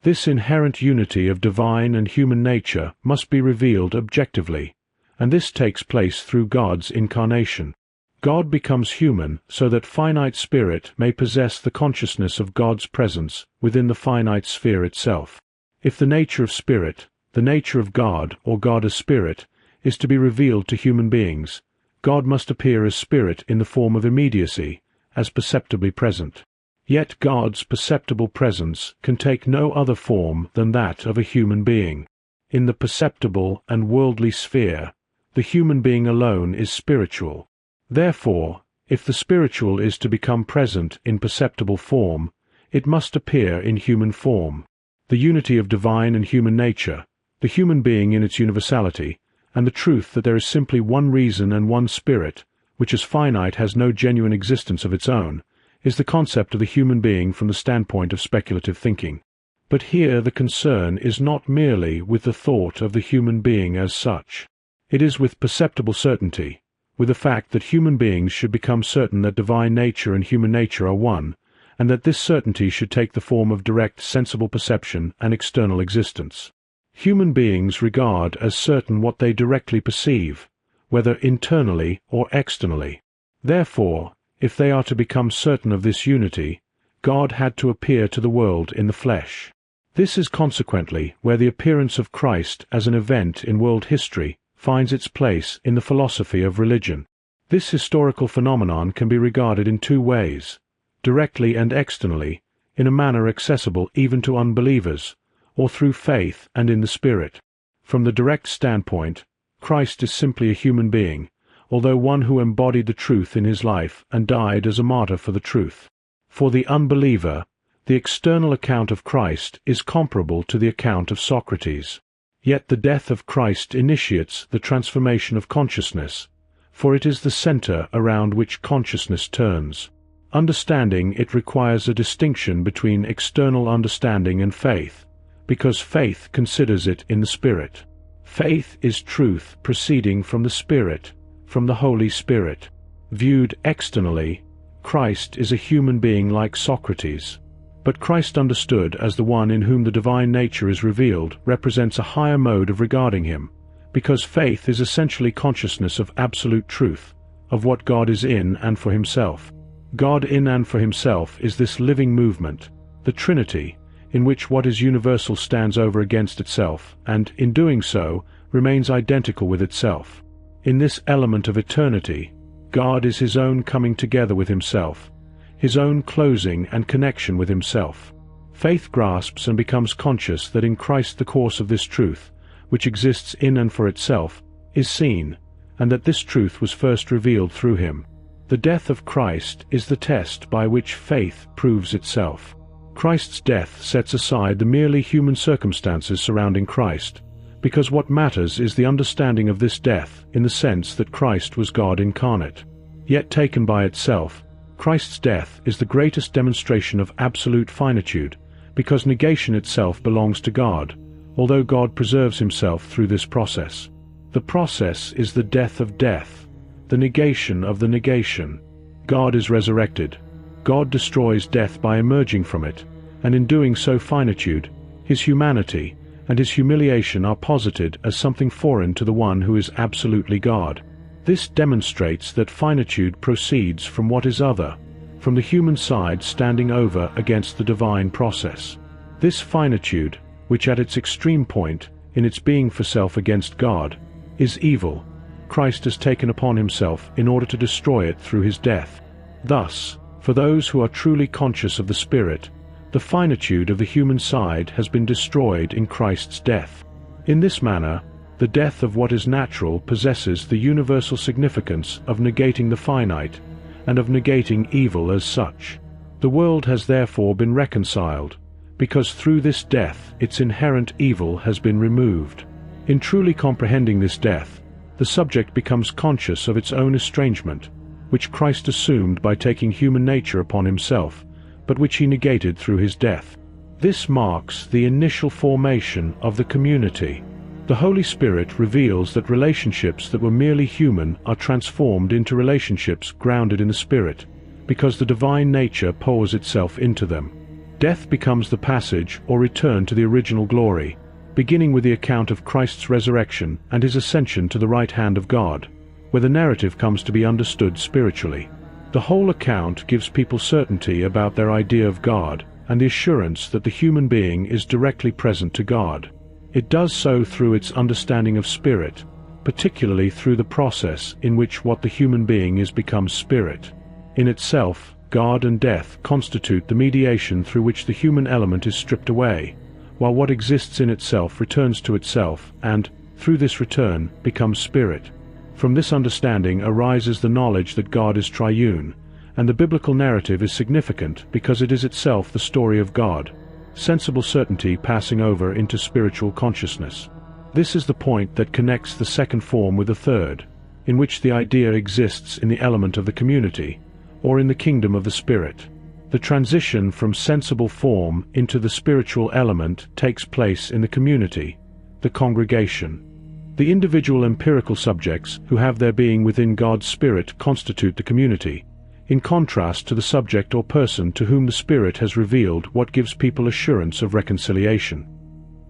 This inherent unity of divine and human nature must be revealed objectively, and this takes place through God's incarnation. God becomes human so that finite spirit may possess the consciousness of God's presence within the finite sphere itself. If the nature of spirit, the nature of God, or God as spirit, is to be revealed to human beings, God must appear as spirit in the form of immediacy, as perceptibly present. Yet God's perceptible presence can take no other form than that of a human being. In the perceptible and worldly sphere, the human being alone is spiritual. Therefore, if the spiritual is to become present in perceptible form, it must appear in human form. The unity of divine and human nature, the human being in its universality, and the truth that there is simply one reason and one spirit, which as finite has no genuine existence of its own, is the concept of the human being from the standpoint of speculative thinking. But here the concern is not merely with the thought of the human being as such. It is with perceptible certainty, with the fact that human beings should become certain that divine nature and human nature are one, and that this certainty should take the form of direct sensible perception and external existence. Human beings regard as certain what they directly perceive, whether internally or externally. Therefore, if they are to become certain of this unity, God had to appear to the world in the flesh. This is consequently where the appearance of Christ as an event in world history finds its place in the philosophy of religion. This historical phenomenon can be regarded in two ways, directly and externally, in a manner accessible even to unbelievers, or through faith and in the Spirit. From the direct standpoint, Christ is simply a human being, although one who embodied the truth in his life and died as a martyr for the truth. For the unbeliever, the external account of Christ is comparable to the account of Socrates. Yet the death of Christ initiates the transformation of consciousness, for it is the center around which consciousness turns. Understanding it requires a distinction between external understanding and faith, because faith considers it in the Spirit. Faith is truth proceeding from the Spirit, from the Holy Spirit. Viewed externally, Christ is a human being like Socrates. But Christ understood as the one in whom the divine nature is revealed represents a higher mode of regarding him, because faith is essentially consciousness of absolute truth, of what God is in and for himself. God in and for himself is this living movement, the Trinity, in which what is universal stands over against itself, and, in doing so, remains identical with itself. In this element of eternity, God is his own coming together with himself, his own closing and connection with himself. Faith grasps and becomes conscious that in Christ the course of this truth, which exists in and for itself, is seen, and that this truth was first revealed through him. The death of Christ is the test by which faith proves itself. Christ's death sets aside the merely human circumstances surrounding Christ, because what matters is the understanding of this death in the sense that Christ was God incarnate. Yet taken by itself, Christ's death is the greatest demonstration of absolute finitude, because negation itself belongs to God, although God preserves himself through this process. The process is the death of death, the negation of the negation. God is resurrected. God destroys death by emerging from it, and in doing so finitude, his humanity, and his humiliation are posited as something foreign to the one who is absolutely God. This demonstrates that finitude proceeds from what is other, from the human side standing over against the divine process. This finitude, which at its extreme point, in its being for self against God, is evil, Christ has taken upon himself in order to destroy it through his death. Thus, for those who are truly conscious of the Spirit, the finitude of the human side has been destroyed in Christ's death. In this manner, the death of what is natural possesses the universal significance of negating the finite, and of negating evil as such. The world has therefore been reconciled, because through this death its inherent evil has been removed. In truly comprehending this death, the subject becomes conscious of its own estrangement, which Christ assumed by taking human nature upon himself, but which he negated through his death. This marks the initial formation of the community. The Holy Spirit reveals that relationships that were merely human are transformed into relationships grounded in the Spirit, because the divine nature pours itself into them. Death becomes the passage or return to the original glory, beginning with the account of Christ's resurrection and his ascension to the right hand of God. where the narrative comes to be understood spiritually. The whole account gives people certainty about their idea of God and the assurance that the human being is directly present to God. It does so through its understanding of spirit, particularly through the process in which what the human being is becomes spirit. In itself, God and death constitute the mediation through which the human element is stripped away, while what exists in itself returns to itself and, through this return, becomes spirit. From this understanding arises the knowledge that God is triune, and the biblical narrative is significant because it is itself the story of God, sensible certainty passing over into spiritual consciousness. This is the point that connects the second form with the third, in which the idea exists in the element of the community, or in the kingdom of the spirit. The transition from sensible form into the spiritual element takes place in the community, the congregation. The individual empirical subjects who have their being within God's Spirit constitute the community, in contrast to the subject or person to whom the Spirit has revealed what gives people assurance of reconciliation.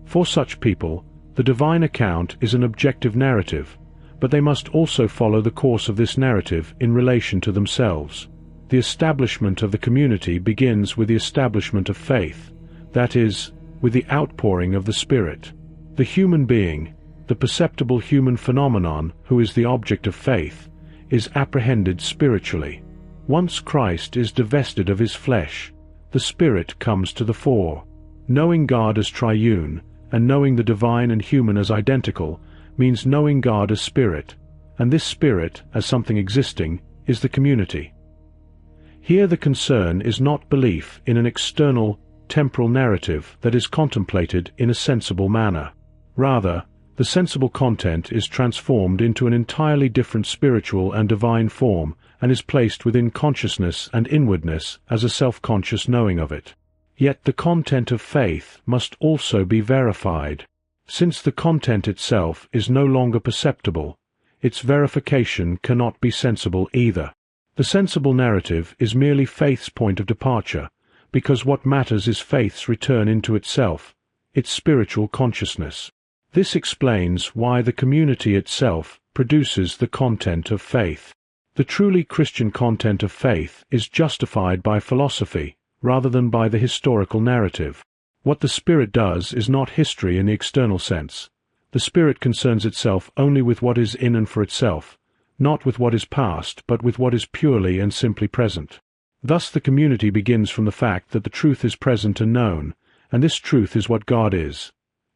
For such people, the divine account is an objective narrative, but they must also follow the course of this narrative in relation to themselves. The establishment of the community begins with the establishment of faith, that is, with the outpouring of the Spirit. The human being, the perceptible human phenomenon who is the object of faith, is apprehended spiritually. Once Christ is divested of his flesh, the Spirit comes to the fore. Knowing God as triune, and knowing the divine and human as identical, means knowing God as Spirit, and this Spirit, as something existing, is the community. Here the concern is not belief in an external, temporal narrative that is contemplated in a sensible manner. Rather, the sensible content is transformed into an entirely different spiritual and divine form and is placed within consciousness and inwardness as a self-conscious knowing of it. Yet the content of faith must also be verified. Since the content itself is no longer perceptible, its verification cannot be sensible either. The sensible narrative is merely faith's point of departure, because what matters is faith's return into itself, its spiritual consciousness. This explains why the community itself produces the content of faith. The truly Christian content of faith is justified by philosophy, rather than by the historical narrative. What the Spirit does is not history in the external sense. The Spirit concerns itself only with what is in and for itself, not with what is past, but with what is purely and simply present. Thus the community begins from the fact that the truth is present and known, and this truth is what God is.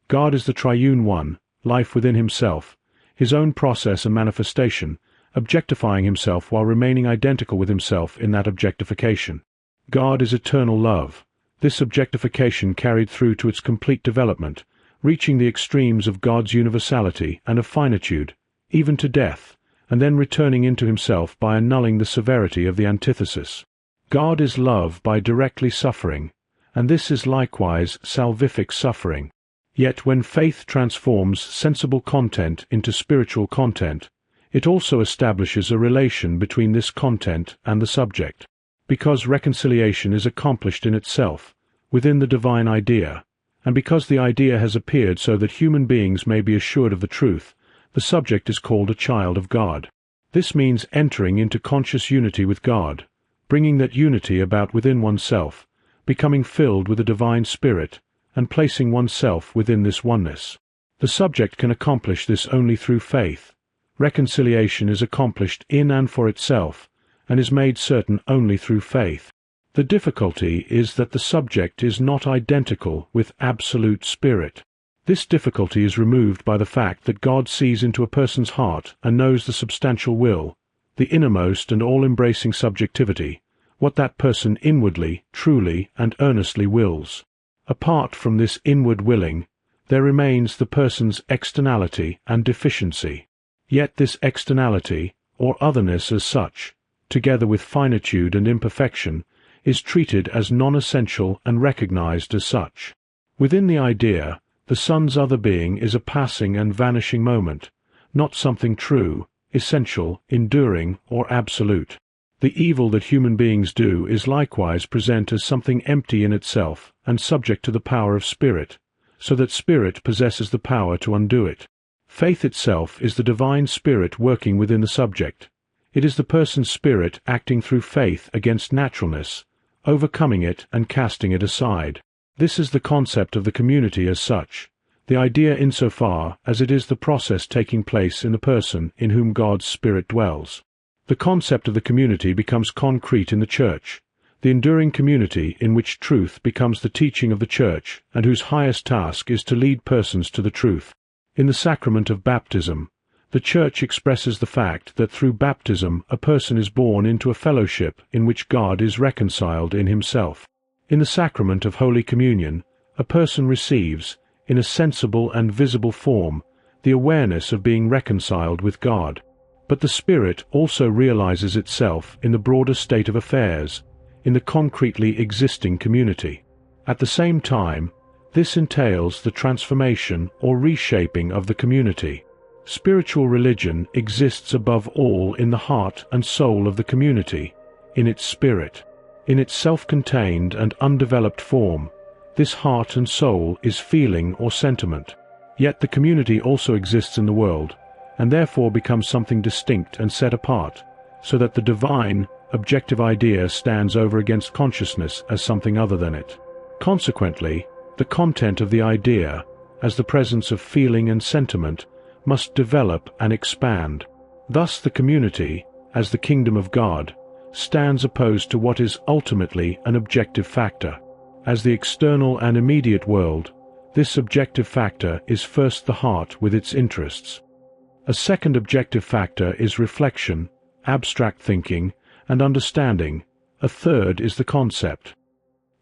God is the triune one, life within himself, his own process and manifestation, objectifying himself while remaining identical with himself in that objectification. God is eternal love, this objectification carried through to its complete development, reaching the extremes of God's universality and of finitude, even to death, and then returning into himself by annulling the severity of the antithesis. God is love by directly suffering, and this is likewise salvific suffering. Yet when faith transforms sensible content into spiritual content, it also establishes a relation between this content and the subject. Because reconciliation is accomplished in itself, within the divine idea, and because the idea has appeared so that human beings may be assured of the truth, the subject is called a child of God. This means entering into conscious unity with God, bringing that unity about within oneself, becoming filled with the divine Spirit, and placing oneself within this oneness. The subject can accomplish this only through faith. Reconciliation is accomplished in and for itself, and is made certain only through faith. The difficulty is that the subject is not identical with absolute Spirit. This difficulty is removed by the fact that God sees into a person's heart and knows the substantial will, the innermost and all-embracing subjectivity, what that person inwardly, truly, and earnestly wills. Apart from this inward willing, there remains the person's externality and deficiency. Yet this externality, or otherness as such, together with finitude and imperfection, is treated as non-essential and recognized as such. Within the idea, the Son's other being is a passing and vanishing moment, not something true, essential, enduring, or absolute. The evil that human beings do is likewise present as something empty in itself and subject to the power of Spirit, so that Spirit possesses the power to undo it. Faith itself is the divine spirit working within the subject. It is the person's spirit acting through faith against naturalness, overcoming it and casting it aside. This is the concept of the community as such, the idea insofar as it is the process taking place in the person in whom God's Spirit dwells. The concept of the community becomes concrete in the Church, the enduring community in which truth becomes the teaching of the Church and whose highest task is to lead persons to the truth. In the sacrament of baptism, the Church expresses the fact that through baptism a person is born into a fellowship in which God is reconciled in himself. In the sacrament of Holy Communion, a person receives, in a sensible and visible form, the awareness of being reconciled with God. But the Spirit also realizes itself in the broader state of affairs, in the concretely existing community. At the same time, this entails the transformation or reshaping of the community. Spiritual religion exists above all in the heart and soul of the community, in its spirit. In its self-contained and undeveloped form, this heart and soul is feeling or sentiment. Yet the community also exists in the world, and therefore becomes something distinct and set apart, so that the divine, objective idea stands over against consciousness as something other than it. Consequently, the content of the idea, as the presence of feeling and sentiment, must develop and expand. Thus the community, as the kingdom of God, stands opposed to what is ultimately an objective factor. As the external and immediate world, this objective factor is first the heart with its interests. A second objective factor is reflection, abstract thinking, and understanding. A third is the concept.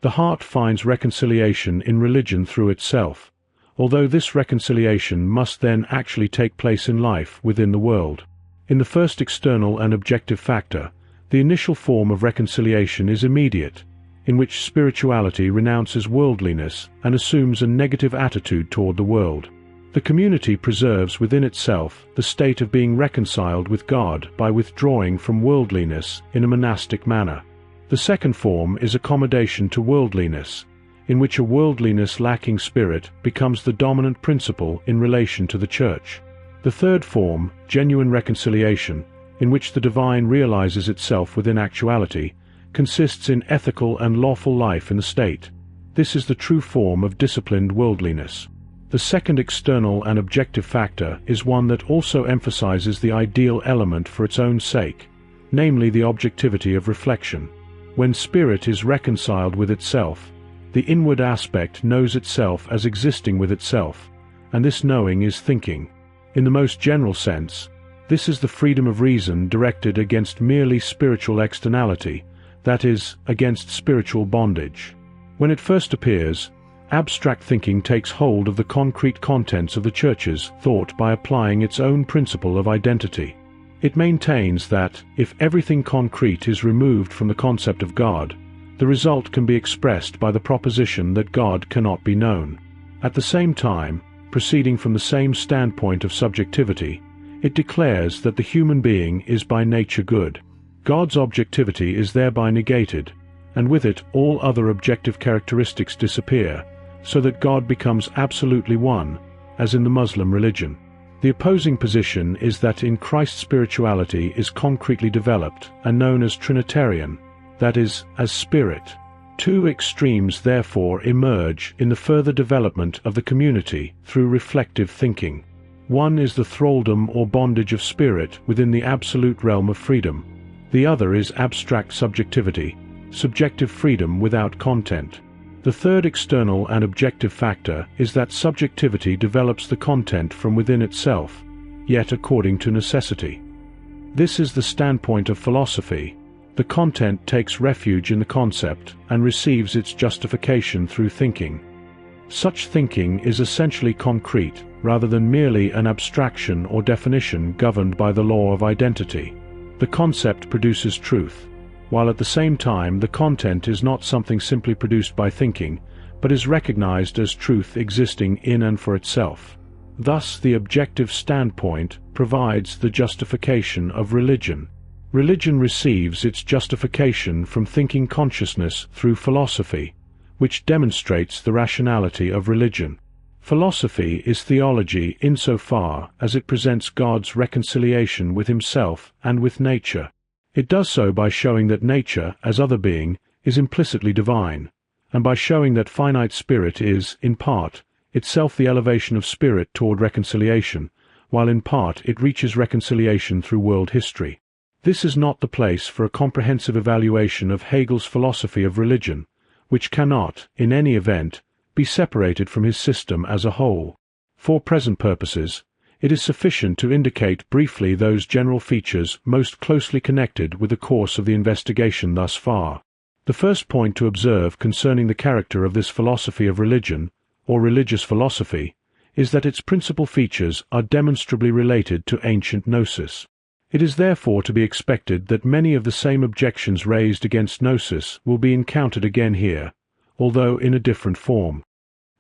The heart finds reconciliation in religion through itself, although this reconciliation must then actually take place in life within the world. In the first external and objective factor, the initial form of reconciliation is immediate, in which spirituality renounces worldliness and assumes a negative attitude toward the world. The community preserves within itself the state of being reconciled with God by withdrawing from worldliness in a monastic manner. The second form is accommodation to worldliness, in which a worldliness-lacking spirit becomes the dominant principle in relation to the Church. The third form, genuine reconciliation, in which the divine realizes itself within actuality, consists in ethical and lawful life in the state. This is the true form of disciplined worldliness. The second external and objective factor is one that also emphasizes the ideal element for its own sake, namely the objectivity of reflection. When spirit is reconciled with itself, the inward aspect knows itself as existing with itself, and this knowing is thinking. In the most general sense, this is the freedom of reason directed against merely spiritual externality, that is, against spiritual bondage. When it first appears, abstract thinking takes hold of the concrete contents of the Church's thought by applying its own principle of identity. It maintains that, if everything concrete is removed from the concept of God, the result can be expressed by the proposition that God cannot be known. At the same time, proceeding from the same standpoint of subjectivity, it declares that the human being is by nature good. God's objectivity is thereby negated, and with it all other objective characteristics disappear, so that God becomes absolutely one, as in the Muslim religion. The opposing position is that in Christ's spirituality is concretely developed and known as Trinitarian, that is, as spirit. Two extremes therefore emerge in the further development of the community through reflective thinking. One is the thraldom or bondage of spirit within the absolute realm of freedom. The other is abstract subjectivity, subjective freedom without content. The third external and objective factor is that subjectivity develops the content from within itself, yet according to necessity. This is the standpoint of philosophy. The content takes refuge in the concept and receives its justification through thinking. Such thinking is essentially concrete, rather than merely an abstraction or definition governed by the law of identity. The concept produces truth, while at the same time the content is not something simply produced by thinking, but is recognized as truth existing in and for itself. Thus the objective standpoint provides the justification of religion. Religion receives its justification from thinking consciousness through philosophy, which demonstrates the rationality of religion. Philosophy is theology insofar as it presents God's reconciliation with himself and with nature. It does so by showing that nature, as other being, is implicitly divine, and by showing that finite spirit is, in part, itself the elevation of spirit toward reconciliation, while in part it reaches reconciliation through world history. This is not the place for a comprehensive evaluation of Hegel's philosophy of religion, which cannot, in any event, be separated from his system as a whole. For present purposes, it is sufficient to indicate briefly those general features most closely connected with the course of the investigation thus far. The first point to observe concerning the character of this philosophy of religion, or religious philosophy, is that its principal features are demonstrably related to ancient Gnosis. It is therefore to be expected that many of the same objections raised against Gnosis will be encountered again here, although in a different form.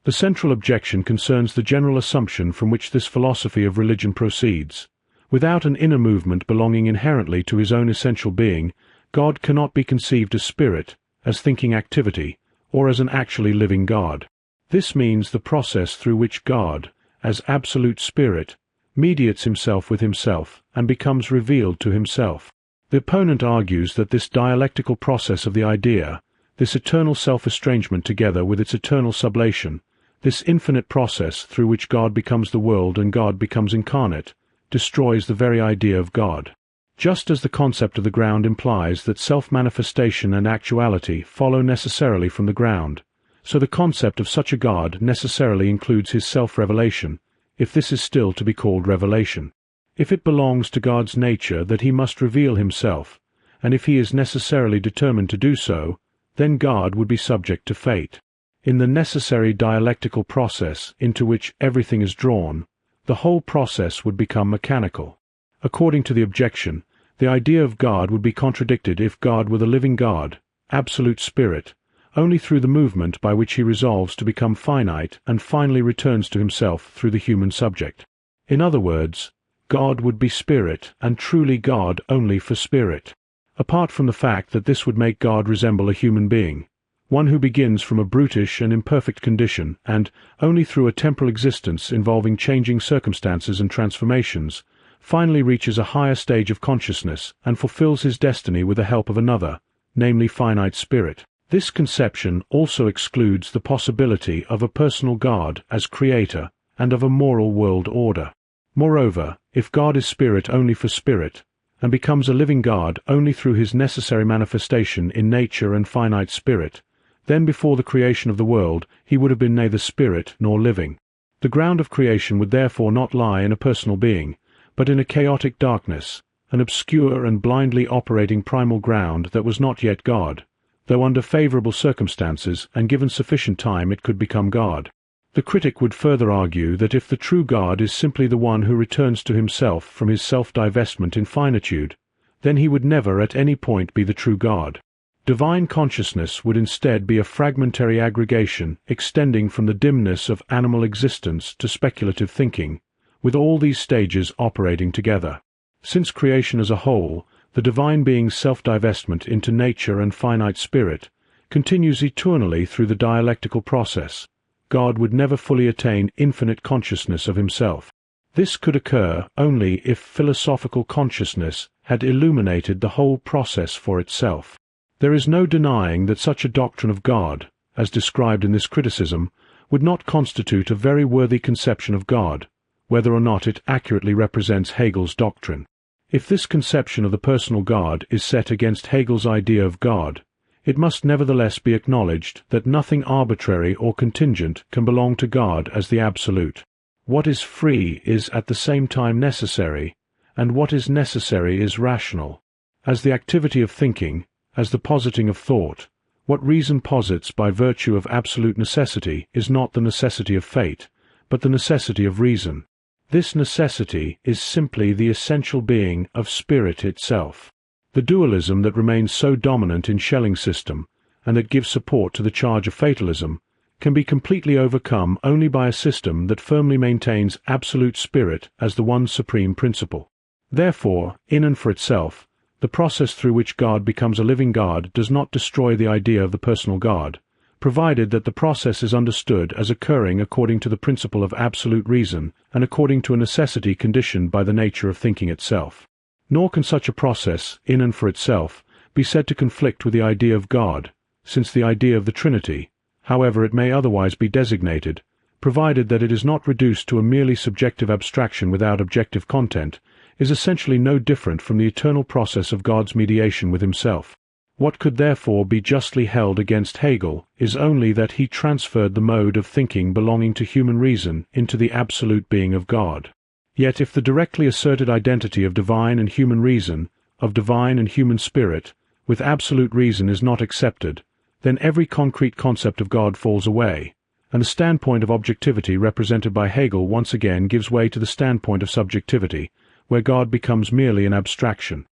The central objection concerns the general assumption from which this philosophy of religion proceeds. Without an inner movement belonging inherently to his own essential being, God cannot be conceived as spirit, as thinking activity, or as an actually living God. This means the process through which God, as absolute spirit, mediates himself with himself and becomes revealed to himself. The opponent argues that this dialectical process of the idea, this eternal self-estrangement together with its eternal sublation, this infinite process through which God becomes the world and God becomes incarnate, destroys the very idea of God. Just as the concept of the ground implies that self-manifestation and actuality follow necessarily from the ground, so the concept of such a God necessarily includes his self-revelation, if this is still to be called revelation. If it belongs to God's nature that he must reveal himself, and if he is necessarily determined to do so, then God would be subject to fate. In the necessary dialectical process into which everything is drawn, the whole process would become mechanical. According to the objection, the idea of God would be contradicted if God were the living God, absolute spirit, only through the movement by which he resolves to become finite and finally returns to himself through the human subject. In other words, God would be spirit and truly God only for spirit. Apart from the fact that this would make God resemble a human being, one who begins from a brutish and imperfect condition and, only through a temporal existence involving changing circumstances and transformations, finally reaches a higher stage of consciousness and fulfills his destiny with the help of another, namely finite spirit. This conception also excludes the possibility of a personal God as creator and of a moral world order. Moreover, if God is spirit only for spirit, and becomes a living God only through his necessary manifestation in nature and finite spirit, then before the creation of the world he would have been neither spirit nor living. The ground of creation would therefore not lie in a personal being, but in a chaotic darkness, an obscure and blindly operating primal ground that was not yet God, though under favorable circumstances and given sufficient time it could become God. The critic would further argue that if the true God is simply the one who returns to himself from his self-divestment in finitude, then he would never at any point be the true God. Divine consciousness would instead be a fragmentary aggregation extending from the dimness of animal existence to speculative thinking, with all these stages operating together. Since creation as a whole, the divine being's self-divestment into nature and finite spirit continues eternally through the dialectical process, God would never fully attain infinite consciousness of himself. This could occur only if philosophical consciousness had illuminated the whole process for itself. There is no denying that such a doctrine of God, as described in this criticism, would not constitute a very worthy conception of God, whether or not it accurately represents Hegel's doctrine. If this conception of the personal God is set against Hegel's idea of God, it must nevertheless be acknowledged that nothing arbitrary or contingent can belong to God as the absolute. What is free is at the same time necessary, and what is necessary is rational. As the activity of thinking, as the positing of thought, what reason posits by virtue of absolute necessity is not the necessity of fate, but the necessity of reason. This necessity is simply the essential being of spirit itself. The dualism that remains so dominant in Schelling's system, and that gives support to the charge of fatalism, can be completely overcome only by a system that firmly maintains absolute spirit as the one supreme principle. Therefore, in and for itself, the process through which God becomes a living God does not destroy the idea of the personal God, provided that the process is understood as occurring according to the principle of absolute reason and according to a necessity conditioned by the nature of thinking itself. Nor can such a process, in and for itself, be said to conflict with the idea of God, since the idea of the Trinity, however it may otherwise be designated, provided that it is not reduced to a merely subjective abstraction without objective content, is essentially no different from the eternal process of God's mediation with himself. What could therefore be justly held against Hegel is only that he transferred the mode of thinking belonging to human reason into the absolute being of God. Yet if the directly asserted identity of divine and human reason, of divine and human spirit, with absolute reason is not accepted, then every concrete concept of God falls away, and the standpoint of objectivity represented by Hegel once again gives way to the standpoint of subjectivity, where God becomes merely an abstraction.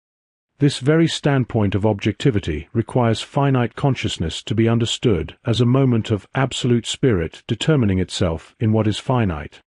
This very standpoint of objectivity requires finite consciousness to be understood as a moment of absolute spirit determining itself in what is finite.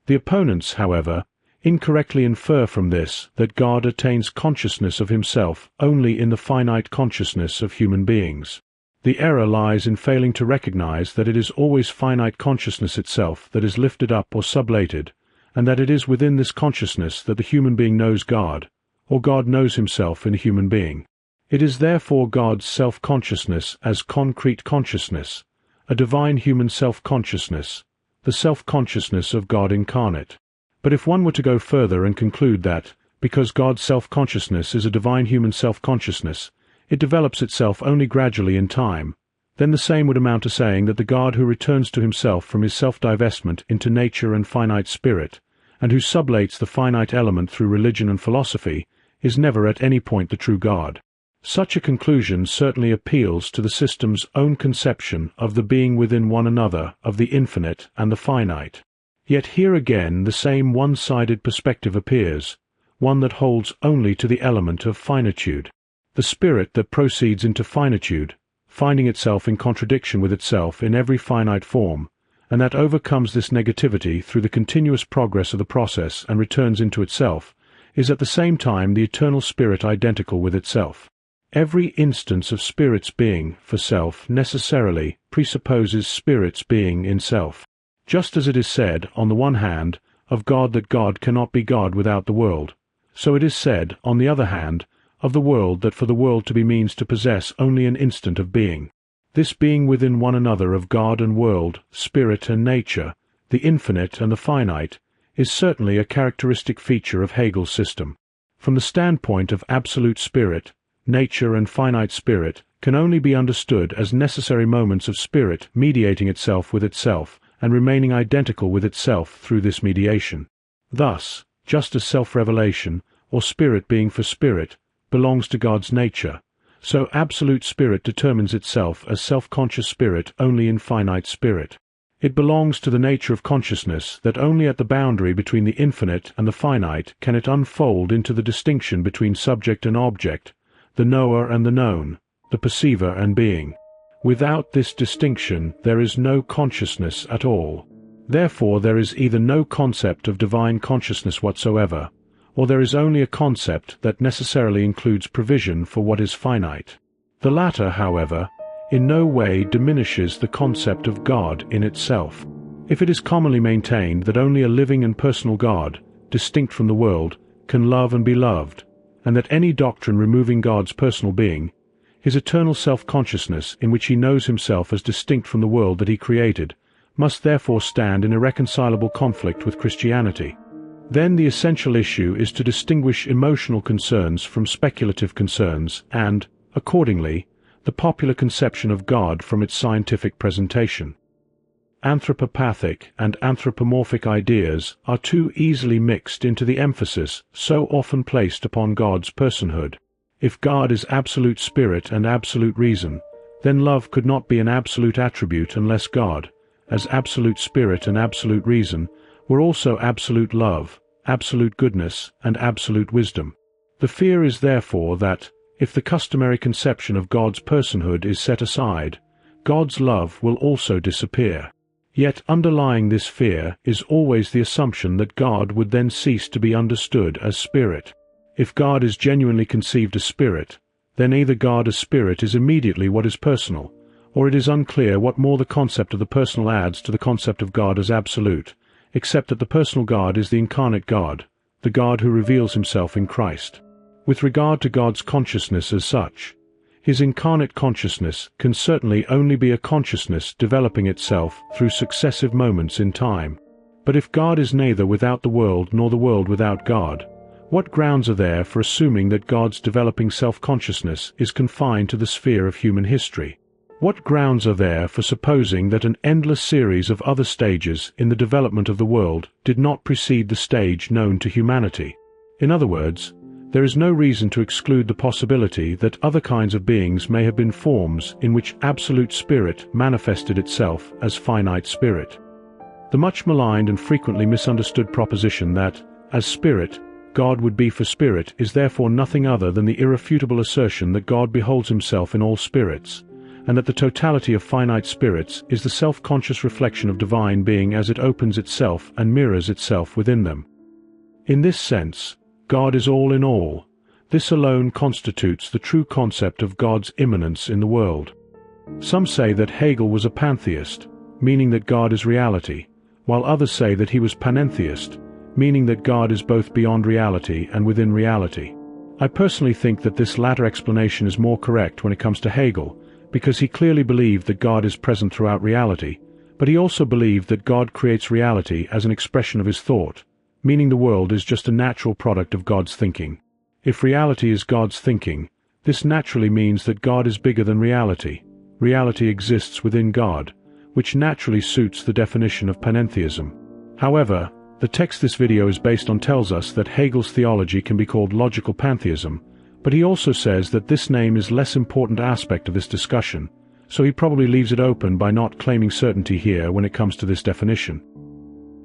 The opponents, however, incorrectly infer from this that God attains consciousness of himself only in the finite consciousness of human beings. The error lies in failing to recognize that it is always finite consciousness itself that is lifted up or sublated, and that it is within this consciousness that the human being knows God, or God knows himself in a human being. It is therefore God's self-consciousness as concrete consciousness, a divine human self-consciousness, the self-consciousness of God incarnate. But if one were to go further and conclude that, because God's self-consciousness is a divine human self-consciousness, it develops itself only gradually in time, then the same would amount to saying that the God who returns to himself from his self-divestment into nature and finite spirit, and who sublates the finite element through religion and philosophy, is never at any point the true God. Such a conclusion certainly appeals to the system's own conception of the being within one another of the infinite and the finite. Yet here again the same one-sided perspective appears, one that holds only to the element of finitude. The spirit that proceeds into finitude, finding itself in contradiction with itself in every finite form, and that overcomes this negativity through the continuous progress of the process and returns into itself, is at the same time the eternal spirit identical with itself. Every instance of spirit's being for self necessarily presupposes spirit's being in self. Just as it is said, on the one hand, of God that God cannot be God without the world, so it is said, on the other hand, of the world that for the world to be means to possess only an instant of being. This being within one another of God and world, spirit and nature, the infinite and the finite, is certainly a characteristic feature of Hegel's system. From the standpoint of absolute spirit, nature and finite spirit can only be understood as necessary moments of spirit mediating itself with itself and remaining identical with itself through this mediation. Thus, just as self-revelation, or spirit being for spirit, belongs to God's nature, so absolute spirit determines itself as self-conscious spirit only in finite spirit. It belongs to the nature of consciousness that only at the boundary between the infinite and the finite can it unfold into the distinction between subject and object, the knower and the known, the perceiver and being. Without this distinction there is no consciousness at all. Therefore there is either no concept of divine consciousness whatsoever, or there is only a concept that necessarily includes provision for what is finite. The latter, however, in no way diminishes the concept of God in itself. If it is commonly maintained that only a living and personal God, distinct from the world, can love and be loved, and that any doctrine removing God's personal being, his eternal self-consciousness in which he knows himself as distinct from the world that he created, must therefore stand in irreconcilable conflict with Christianity. Then the essential issue is to distinguish emotional concerns from speculative concerns and, accordingly, the popular conception of God from its scientific presentation. Anthropopathic and anthropomorphic ideas are too easily mixed into the emphasis so often placed upon God's personhood. If God is absolute spirit and absolute reason, then love could not be an absolute attribute unless God, as absolute spirit and absolute reason, were also absolute love, absolute goodness, and absolute wisdom. The fear is therefore that, if the customary conception of God's personhood is set aside, God's love will also disappear. Yet underlying this fear is always the assumption that God would then cease to be understood as spirit. If God is genuinely conceived as spirit, then either God as spirit is immediately what is personal, or it is unclear what more the concept of the personal adds to the concept of God as absolute, except that the personal God is the incarnate God, the God who reveals himself in Christ. With regard to God's consciousness as such, his incarnate consciousness can certainly only be a consciousness developing itself through successive moments in time. But if God is neither without the world nor the world without God, what grounds are there for assuming that God's developing self-consciousness is confined to the sphere of human history? What grounds are there for supposing that an endless series of other stages in the development of the world did not precede the stage known to humanity? In other words, there is no reason to exclude the possibility that other kinds of beings may have been forms in which absolute spirit manifested itself as finite spirit. The much maligned and frequently misunderstood proposition that, as spirit, God would be for spirit is therefore nothing other than the irrefutable assertion that God beholds himself in all spirits, and that the totality of finite spirits is the self-conscious reflection of divine being as it opens itself and mirrors itself within them. In this sense, God is all in all. This alone constitutes the true concept of God's immanence in the world. Some say that Hegel was a pantheist, meaning that God is reality, while others say that he was panentheist, meaning that God is both beyond reality and within reality. I personally think that this latter explanation is more correct when it comes to Hegel, because he clearly believed that God is present throughout reality, but he also believed that God creates reality as an expression of his thought, meaning the world is just a natural product of God's thinking. If reality is God's thinking, this naturally means that God is bigger than reality. Reality exists within God, which naturally suits the definition of panentheism. However, the text this video is based on tells us that Hegel's theology can be called logical pantheism, but he also says that this name is less important aspect of this discussion, so he probably leaves it open by not claiming certainty here when it comes to this definition.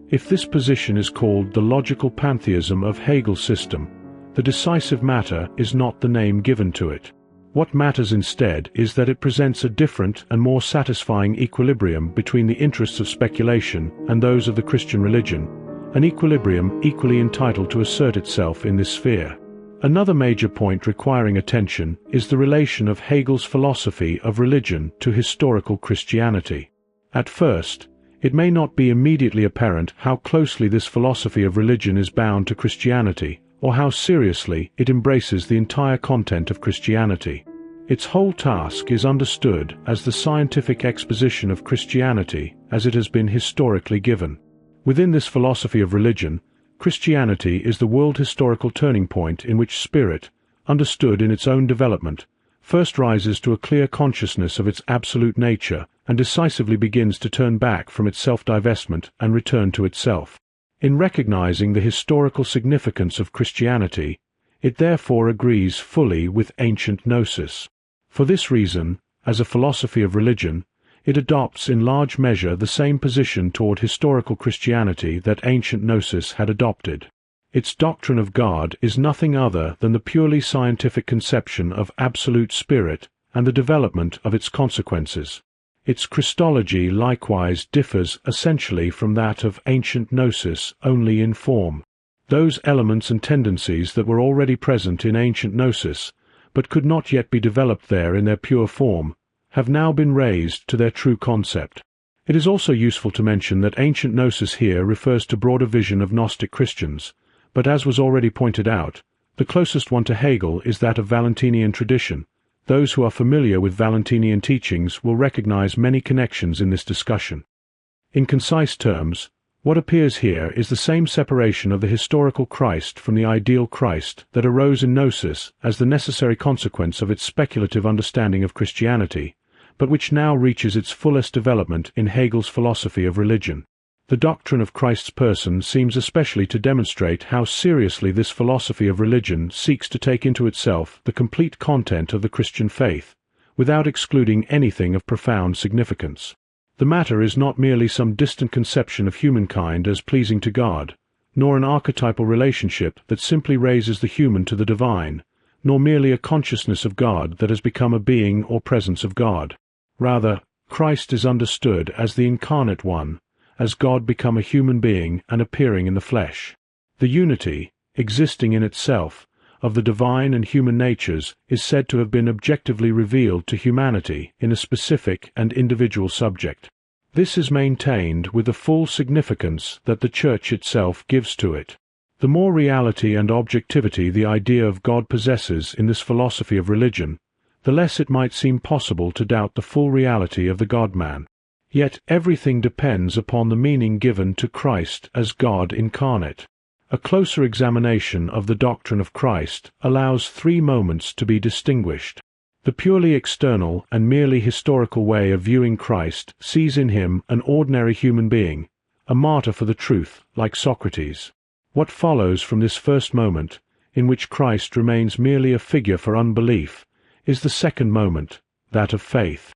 If this position is called the logical pantheism of Hegel's system, the decisive matter is not the name given to it. What matters instead is that it presents a different and more satisfying equilibrium between the interests of speculation and those of the Christian religion, an equilibrium equally entitled to assert itself in this sphere. Another major point requiring attention is the relation of Hegel's philosophy of religion to historical Christianity. At first, it may not be immediately apparent how closely this philosophy of religion is bound to Christianity, or how seriously it embraces the entire content of Christianity. Its whole task is understood as the scientific exposition of Christianity as it has been historically given. Within this philosophy of religion, Christianity is the world historical turning point in which spirit, understood in its own development, first rises to a clear consciousness of its absolute nature and decisively begins to turn back from its self-divestment and return to itself. In recognizing the historical significance of Christianity, it therefore agrees fully with ancient Gnosis. For this reason, as a philosophy of religion, it adopts in large measure the same position toward historical Christianity that ancient Gnosis had adopted. Its doctrine of God is nothing other than the purely scientific conception of absolute spirit and the development of its consequences. Its Christology likewise differs essentially from that of ancient Gnosis only in form. Those elements and tendencies that were already present in ancient Gnosis, but could not yet be developed there in their pure form, have now been raised to their true concept. It is also useful to mention that ancient Gnosis here refers to broader vision of Gnostic Christians, but as was already pointed out, the closest one to Hegel is that of Valentinian tradition. Those who are familiar with Valentinian teachings will recognize many connections in this discussion. In concise terms, what appears here is the same separation of the historical Christ from the ideal Christ that arose in Gnosis as the necessary consequence of its speculative understanding of Christianity, but which now reaches its fullest development in Hegel's philosophy of religion. The doctrine of Christ's person seems especially to demonstrate how seriously this philosophy of religion seeks to take into itself the complete content of the Christian faith, without excluding anything of profound significance. The matter is not merely some distant conception of humankind as pleasing to God, nor an archetypal relationship that simply raises the human to the divine, nor merely a consciousness of God that has become a being or presence of God. Rather, Christ is understood as the incarnate one, as God become a human being and appearing in the flesh. The unity, existing in itself, of the divine and human natures is said to have been objectively revealed to humanity in a specific and individual subject. This is maintained with the full significance that the Church itself gives to it. The more reality and objectivity the idea of God possesses in this philosophy of religion, the less it might seem possible to doubt the full reality of the God-man. Yet everything depends upon the meaning given to Christ as God incarnate. A closer examination of the doctrine of Christ allows three moments to be distinguished. The purely external and merely historical way of viewing Christ sees in him an ordinary human being, a martyr for the truth, like Socrates. What follows from this first moment, in which Christ remains merely a figure for unbelief, is the second moment, that of faith.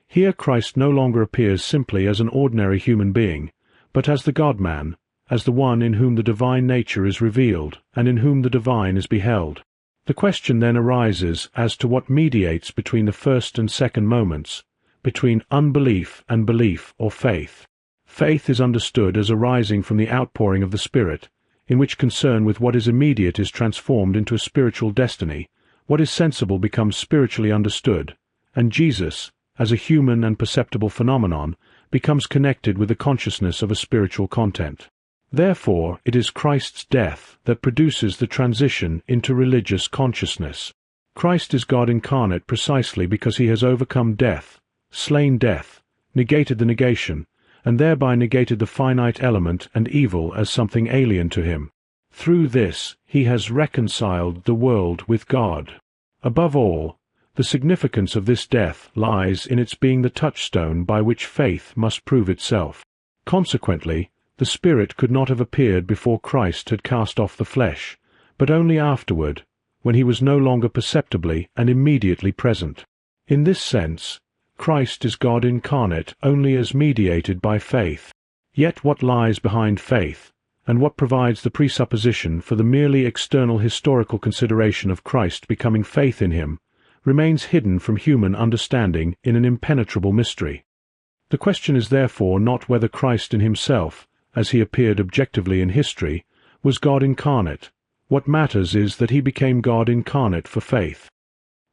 Here Christ no longer appears simply as an ordinary human being, but as the God-man, as the one in whom the divine nature is revealed, and in whom the divine is beheld. The question then arises as to what mediates between the first and second moments, between unbelief and belief or faith. Faith is understood as arising from the outpouring of the Spirit, in which concern with what is immediate is transformed into a spiritual destiny, what is sensible becomes spiritually understood, and Jesus, as a human and perceptible phenomenon, becomes connected with the consciousness of a spiritual content. Therefore, it is Christ's death that produces the transition into religious consciousness. Christ is God incarnate precisely because he has overcome death, slain death, negated the negation, and thereby negated the finite element and evil as something alien to him. Through this, he has reconciled the world with God. Above all, the significance of this death lies in its being the touchstone by which faith must prove itself. Consequently, the Spirit could not have appeared before Christ had cast off the flesh, but only afterward, when he was no longer perceptibly and immediately present. In this sense, Christ is God incarnate only as mediated by faith. Yet what lies behind faith, and what provides the presupposition for the merely external historical consideration of Christ becoming faith in him, remains hidden from human understanding in an impenetrable mystery. The question is therefore not whether Christ in himself, as he appeared objectively in history, was God incarnate. What matters is that he became God incarnate for faith.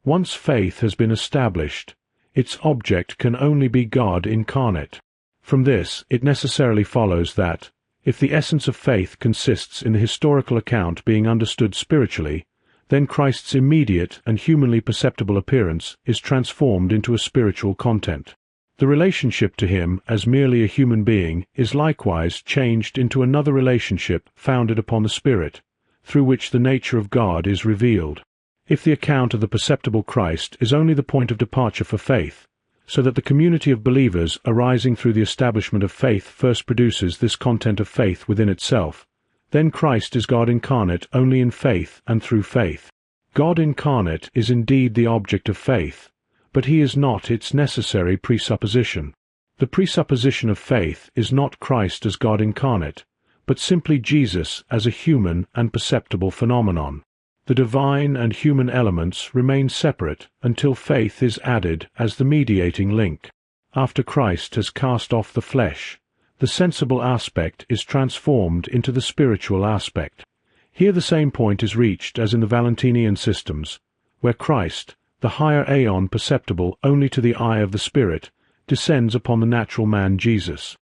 Once faith has been established, its object can only be God incarnate. From this, it necessarily follows that, if the essence of faith consists in the historical account being understood spiritually, then Christ's immediate and humanly perceptible appearance is transformed into a spiritual content. The relationship to him as merely a human being is likewise changed into another relationship founded upon the Spirit, through which the nature of God is revealed. If the account of the perceptible Christ is only the point of departure for faith, so that the community of believers arising through the establishment of faith first produces this content of faith within itself, then Christ is God incarnate only in faith and through faith. God incarnate is indeed the object of faith, but he is not its necessary presupposition. The presupposition of faith is not Christ as God incarnate, but simply Jesus as a human and perceptible phenomenon. The divine and human elements remain separate until faith is added as the mediating link. After Christ has cast off the flesh, the sensible aspect is transformed into the spiritual aspect. Here the same point is reached as in the Valentinian systems, where Christ, the higher aeon perceptible only to the eye of the Spirit, descends upon the natural man Jesus.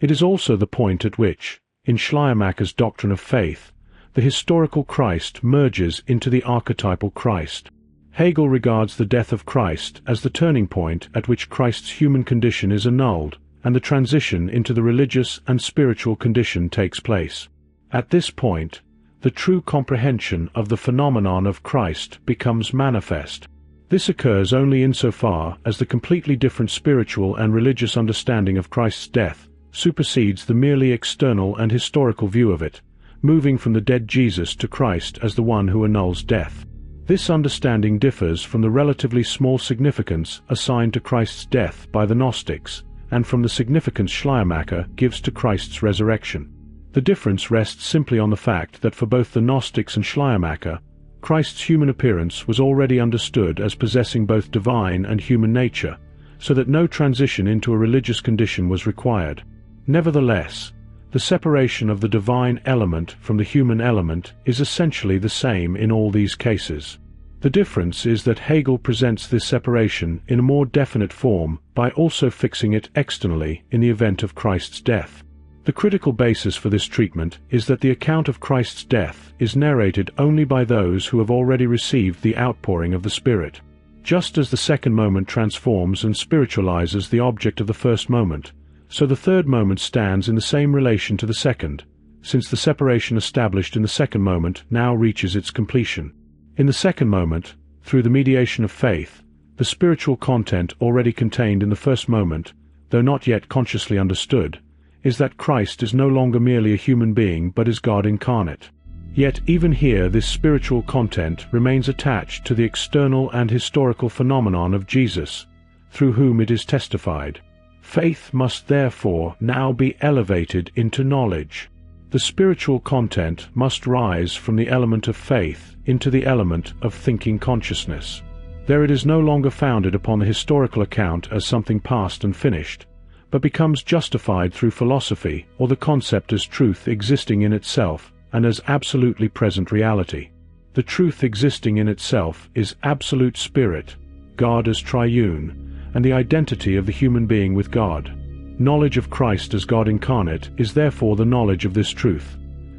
It is also the point at which, in Schleiermacher's doctrine of faith, the historical Christ merges into the archetypal Christ. Hegel regards the death of Christ as the turning point at which Christ's human condition is annulled, and the transition into the religious and spiritual condition takes place. At this point, the true comprehension of the phenomenon of Christ becomes manifest. This occurs only insofar as the completely different spiritual and religious understanding of Christ's death supersedes the merely external and historical view of it, moving from the dead Jesus to Christ as the one who annuls death. This understanding differs from the relatively small significance assigned to Christ's death by the Gnostics, and from the significance Schleiermacher gives to Christ's resurrection. The difference rests simply on the fact that for both the Gnostics and Schleiermacher, Christ's human appearance was already understood as possessing both divine and human nature, so that no transition into a religious condition was required. Nevertheless, The separation of the divine element from the human element is essentially the same in all these cases. The difference is that Hegel presents this separation in a more definite form by also fixing it externally in the event of Christ's death. The critical basis for this treatment is that the account of Christ's death is narrated only by those who have already received the outpouring of the Spirit. Just as the second moment transforms and spiritualizes the object of the first moment, so the third moment stands in the same relation to the second, since the separation established in the second moment now reaches its completion. In the second moment, through the mediation of faith, the spiritual content already contained in the first moment, though not yet consciously understood, is that Christ is no longer merely a human being but is God incarnate. Yet even here this spiritual content remains attached to the external and historical phenomenon of Jesus, through whom it is testified. Faith must therefore now be elevated into knowledge. The spiritual content must rise from the element of faith into the element of thinking consciousness. There it is no longer founded upon the historical account as something past and finished, but becomes justified through philosophy or the concept as truth existing in itself and as absolutely present reality. The truth existing in itself is absolute spirit, God as triune, and the identity of the human being with God. Knowledge of Christ as God incarnate is therefore the knowledge of this truth,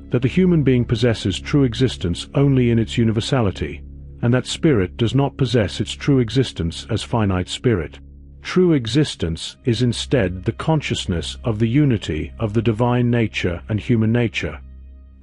that the human being possesses true existence only in its universality, and that spirit does not possess its true existence as finite spirit. True existence is instead the consciousness of the unity of the divine nature and human nature.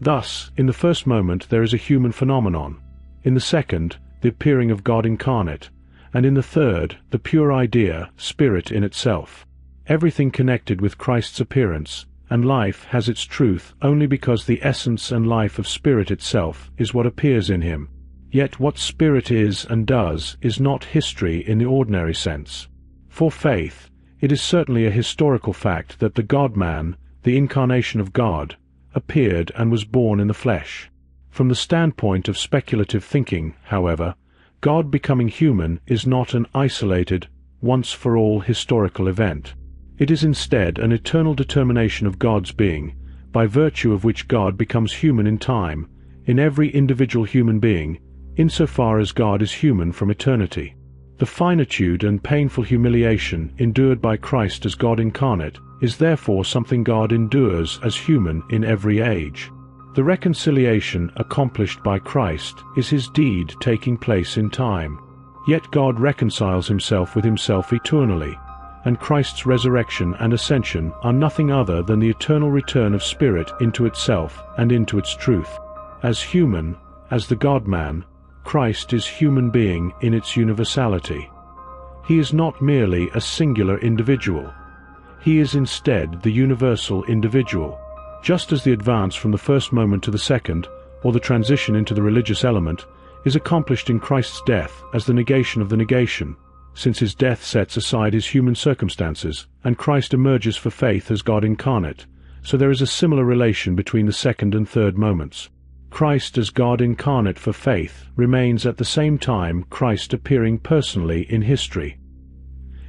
Thus, in the first moment there is a human phenomenon, in the second, the appearing of God incarnate, and in the third, the pure idea, spirit in itself. Everything connected with Christ's appearance and life has its truth only because the essence and life of spirit itself is what appears in him. Yet what spirit is and does is not history in the ordinary sense. For faith, it is certainly a historical fact that the God-man, the incarnation of God, appeared and was born in the flesh. From the standpoint of speculative thinking, however, God becoming human is not an isolated, once-for-all historical event. It is instead an eternal determination of God's being, by virtue of which God becomes human in time, in every individual human being, insofar as God is human from eternity. The finitude and painful humiliation endured by Christ as God incarnate is therefore something God endures as human in every age. The reconciliation accomplished by Christ is his deed taking place in time. Yet God reconciles himself with himself eternally, and Christ's resurrection and ascension are nothing other than the eternal return of spirit into itself and into its truth. As human, as the God-man, Christ is human being in its universality. He is not merely a singular individual. He is instead the universal individual. Just as the advance from the first moment to the second, or the transition into the religious element, is accomplished in Christ's death as the negation of the negation, since his death sets aside his human circumstances, and Christ emerges for faith as God incarnate, so there is a similar relation between the second and third moments. Christ as God incarnate for faith remains at the same time Christ appearing personally in history.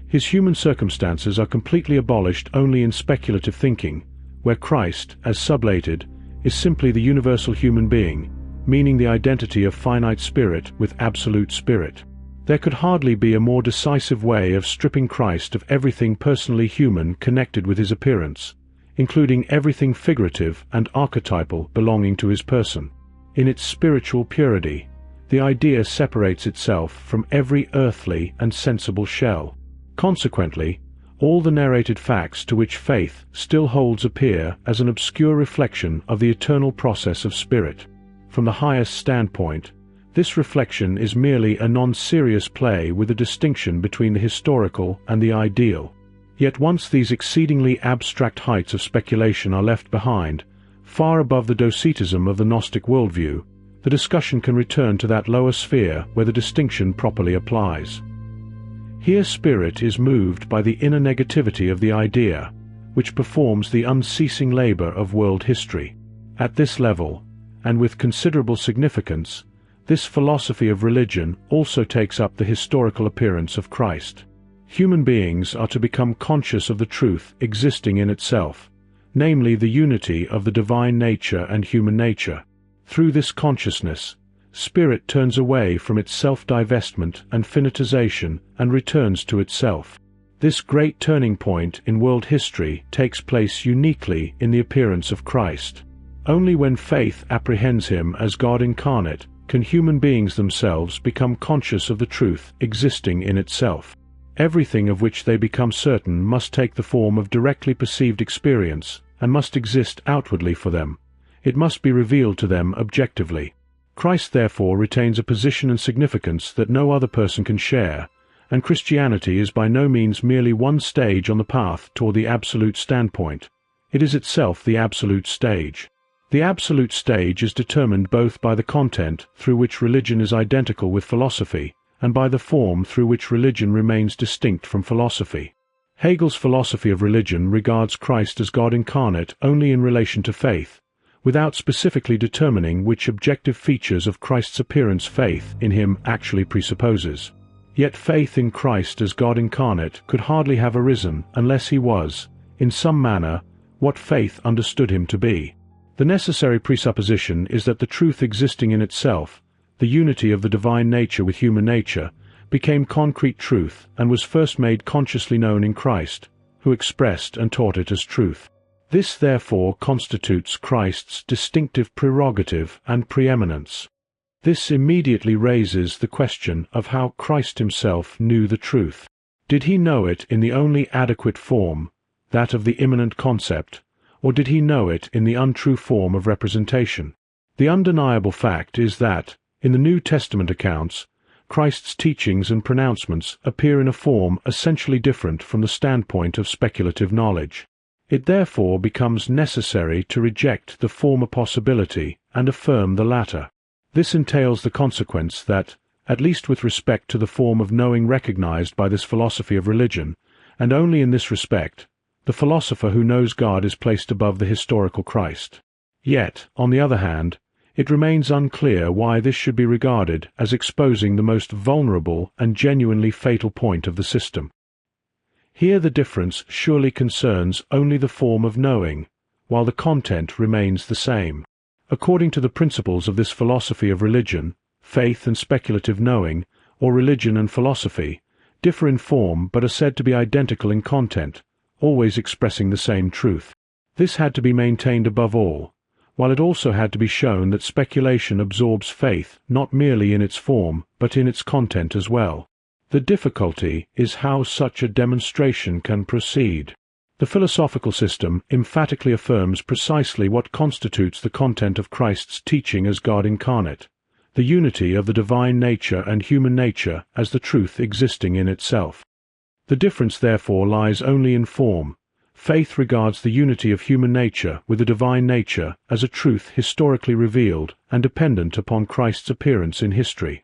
His human circumstances are completely abolished only in speculative thinking, where Christ, as sublated, is simply the universal human being, meaning the identity of finite spirit with absolute spirit. There could hardly be a more decisive way of stripping Christ of everything personally human connected with his appearance, including everything figurative and archetypal belonging to his person. In its spiritual purity, the idea separates itself from every earthly and sensible shell. Consequently, all the narrated facts to which faith still holds appear as an obscure reflection of the eternal process of spirit. From the highest standpoint, this reflection is merely a non-serious play with a distinction between the historical and the ideal. Yet once these exceedingly abstract heights of speculation are left behind, far above the docetism of the Gnostic worldview, the discussion can return to that lower sphere where the distinction properly applies. Here spirit is moved by the inner negativity of the idea, which performs the unceasing labor of world history. At this level, and with considerable significance, this philosophy of religion also takes up the historical appearance of Christ. Human beings are to become conscious of the truth existing in itself, namely the unity of the divine nature and human nature. Through this consciousness, spirit turns away from its self-divestment and finitization and returns to itself. This great turning point in world history takes place uniquely in the appearance of Christ. Only when faith apprehends him as God incarnate can human beings themselves become conscious of the truth existing in itself. Everything of which they become certain must take the form of directly perceived experience and must exist outwardly for them. It must be revealed to them objectively. Christ therefore retains a position and significance that no other person can share, and Christianity is by no means merely one stage on the path toward the absolute standpoint. It is itself the absolute stage. The absolute stage is determined both by the content through which religion is identical with philosophy, and by the form through which religion remains distinct from philosophy. Hegel's philosophy of religion regards Christ as God incarnate only in relation to faith, without specifically determining which objective features of Christ's appearance faith in him actually presupposes. Yet faith in Christ as God incarnate could hardly have arisen unless he was, in some manner, what faith understood him to be. The necessary presupposition is that the truth existing in itself, the unity of the divine nature with human nature, became concrete truth and was first made consciously known in Christ, who expressed and taught it as truth. This therefore constitutes Christ's distinctive prerogative and preeminence. This immediately raises the question of how Christ himself knew the truth. Did he know it in the only adequate form, that of the immanent concept, or did he know it in the untrue form of representation? The undeniable fact is that, in the New Testament accounts, Christ's teachings and pronouncements appear in a form essentially different from the standpoint of speculative knowledge. It therefore becomes necessary to reject the former possibility and affirm the latter. This entails the consequence that, at least with respect to the form of knowing recognized by this philosophy of religion, and only in this respect, the philosopher who knows God is placed above the historical Christ. Yet, on the other hand, it remains unclear why this should be regarded as exposing the most vulnerable and genuinely fatal point of the system. Here the difference surely concerns only the form of knowing, while the content remains the same. According to the principles of this philosophy of religion, faith and speculative knowing, or religion and philosophy, differ in form but are said to be identical in content, always expressing the same truth. This had to be maintained above all, while it also had to be shown that speculation absorbs faith not merely in its form but in its content as well. The difficulty is how such a demonstration can proceed. The philosophical system emphatically affirms precisely what constitutes the content of Christ's teaching as God incarnate, the unity of the divine nature and human nature as the truth existing in itself. The difference therefore lies only in form. Faith regards the unity of human nature with the divine nature as a truth historically revealed and dependent upon Christ's appearance in history.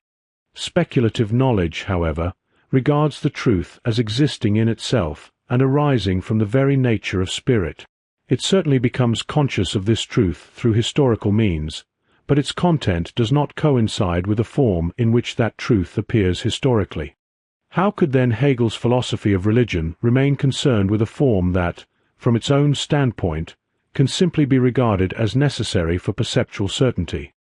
Speculative knowledge, however, regards the truth as existing in itself and arising from the very nature of spirit. It certainly becomes conscious of this truth through historical means, but its content does not coincide with the form in which that truth appears historically. How could then Hegel's philosophy of religion remain concerned with a form that, from its own standpoint, can simply be regarded as necessary for perceptual certainty?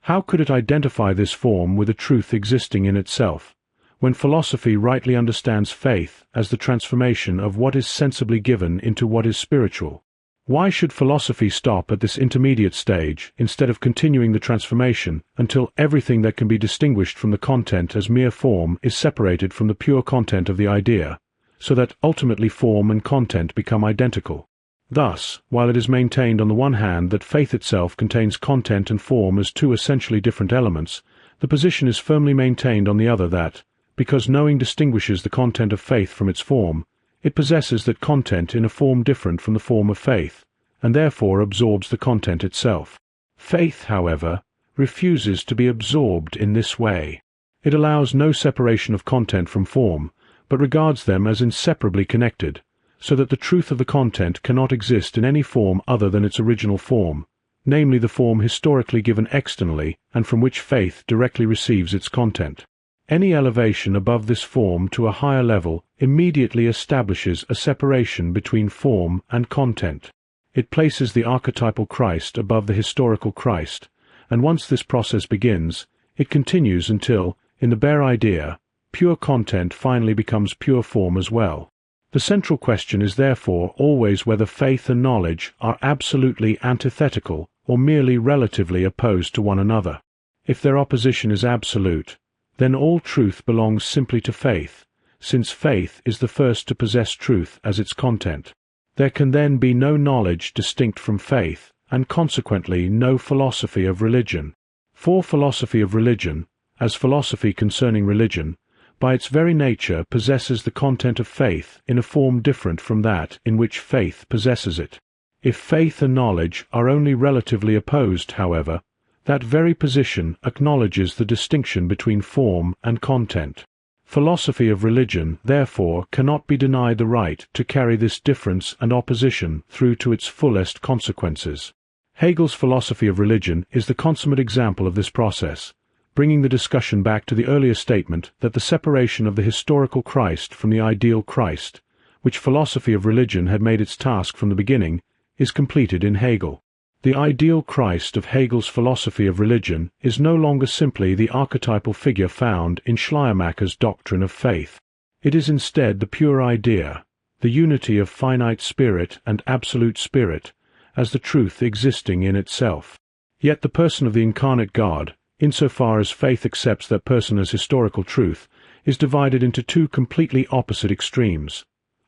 How could it identify this form with a truth existing in itself, when philosophy rightly understands faith as the transformation of what is sensibly given into what is spiritual? Why should philosophy stop at this intermediate stage instead of continuing the transformation until everything that can be distinguished from the content as mere form is separated from the pure content of the idea, so that ultimately form and content become identical? Thus, while it is maintained on the one hand that faith itself contains content and form as two essentially different elements, the position is firmly maintained on the other that, because knowing distinguishes the content of faith from its form, it possesses that content in a form different from the form of faith, and therefore absorbs the content itself. Faith, however, refuses to be absorbed in this way. It allows no separation of content from form, but regards them as inseparably connected, so that the truth of the content cannot exist in any form other than its original form, namely the form historically given externally and from which faith directly receives its content. Any elevation above this form to a higher level immediately establishes a separation between form and content. It places the archetypal Christ above the historical Christ, and once this process begins, it continues until, in the bare idea, pure content finally becomes pure form as well. The central question is therefore always whether faith and knowledge are absolutely antithetical or merely relatively opposed to one another. If their opposition is absolute, then all truth belongs simply to faith, since faith is the first to possess truth as its content. There can then be no knowledge distinct from faith, and consequently no philosophy of religion. For philosophy of religion, as philosophy concerning religion, by its very nature possesses the content of faith in a form different from that in which faith possesses it. If faith and knowledge are only relatively opposed, however, that very position acknowledges the distinction between form and content. Philosophy of religion, therefore, cannot be denied the right to carry this difference and opposition through to its fullest consequences. Hegel's philosophy of religion is the consummate example of this process, bringing the discussion back to the earlier statement that the separation of the historical Christ from the ideal Christ, which philosophy of religion had made its task from the beginning, is completed in Hegel. The ideal Christ of Hegel's philosophy of religion is no longer simply the archetypal figure found in Schleiermacher's doctrine of faith. It is instead the pure idea, the unity of finite spirit and absolute spirit, as the truth existing in itself. Yet the person of the incarnate God, insofar as faith accepts that person as historical truth, is divided into two completely opposite extremes.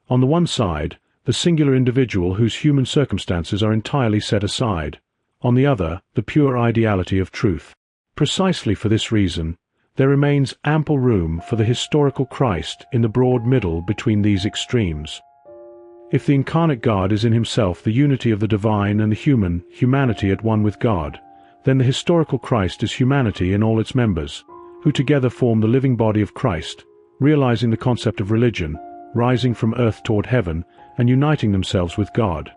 On the one side, the singular individual whose human circumstances are entirely set aside; on the other, the pure ideality of truth. Precisely for this reason, there remains ample room for the historical Christ in the broad middle between these extremes. If the incarnate God is in himself the unity of the divine and the humanity at one with God, then the historical Christ is humanity in all its members, who together form the living body of Christ, realizing the concept of religion, rising from earth toward heaven, and uniting themselves with God.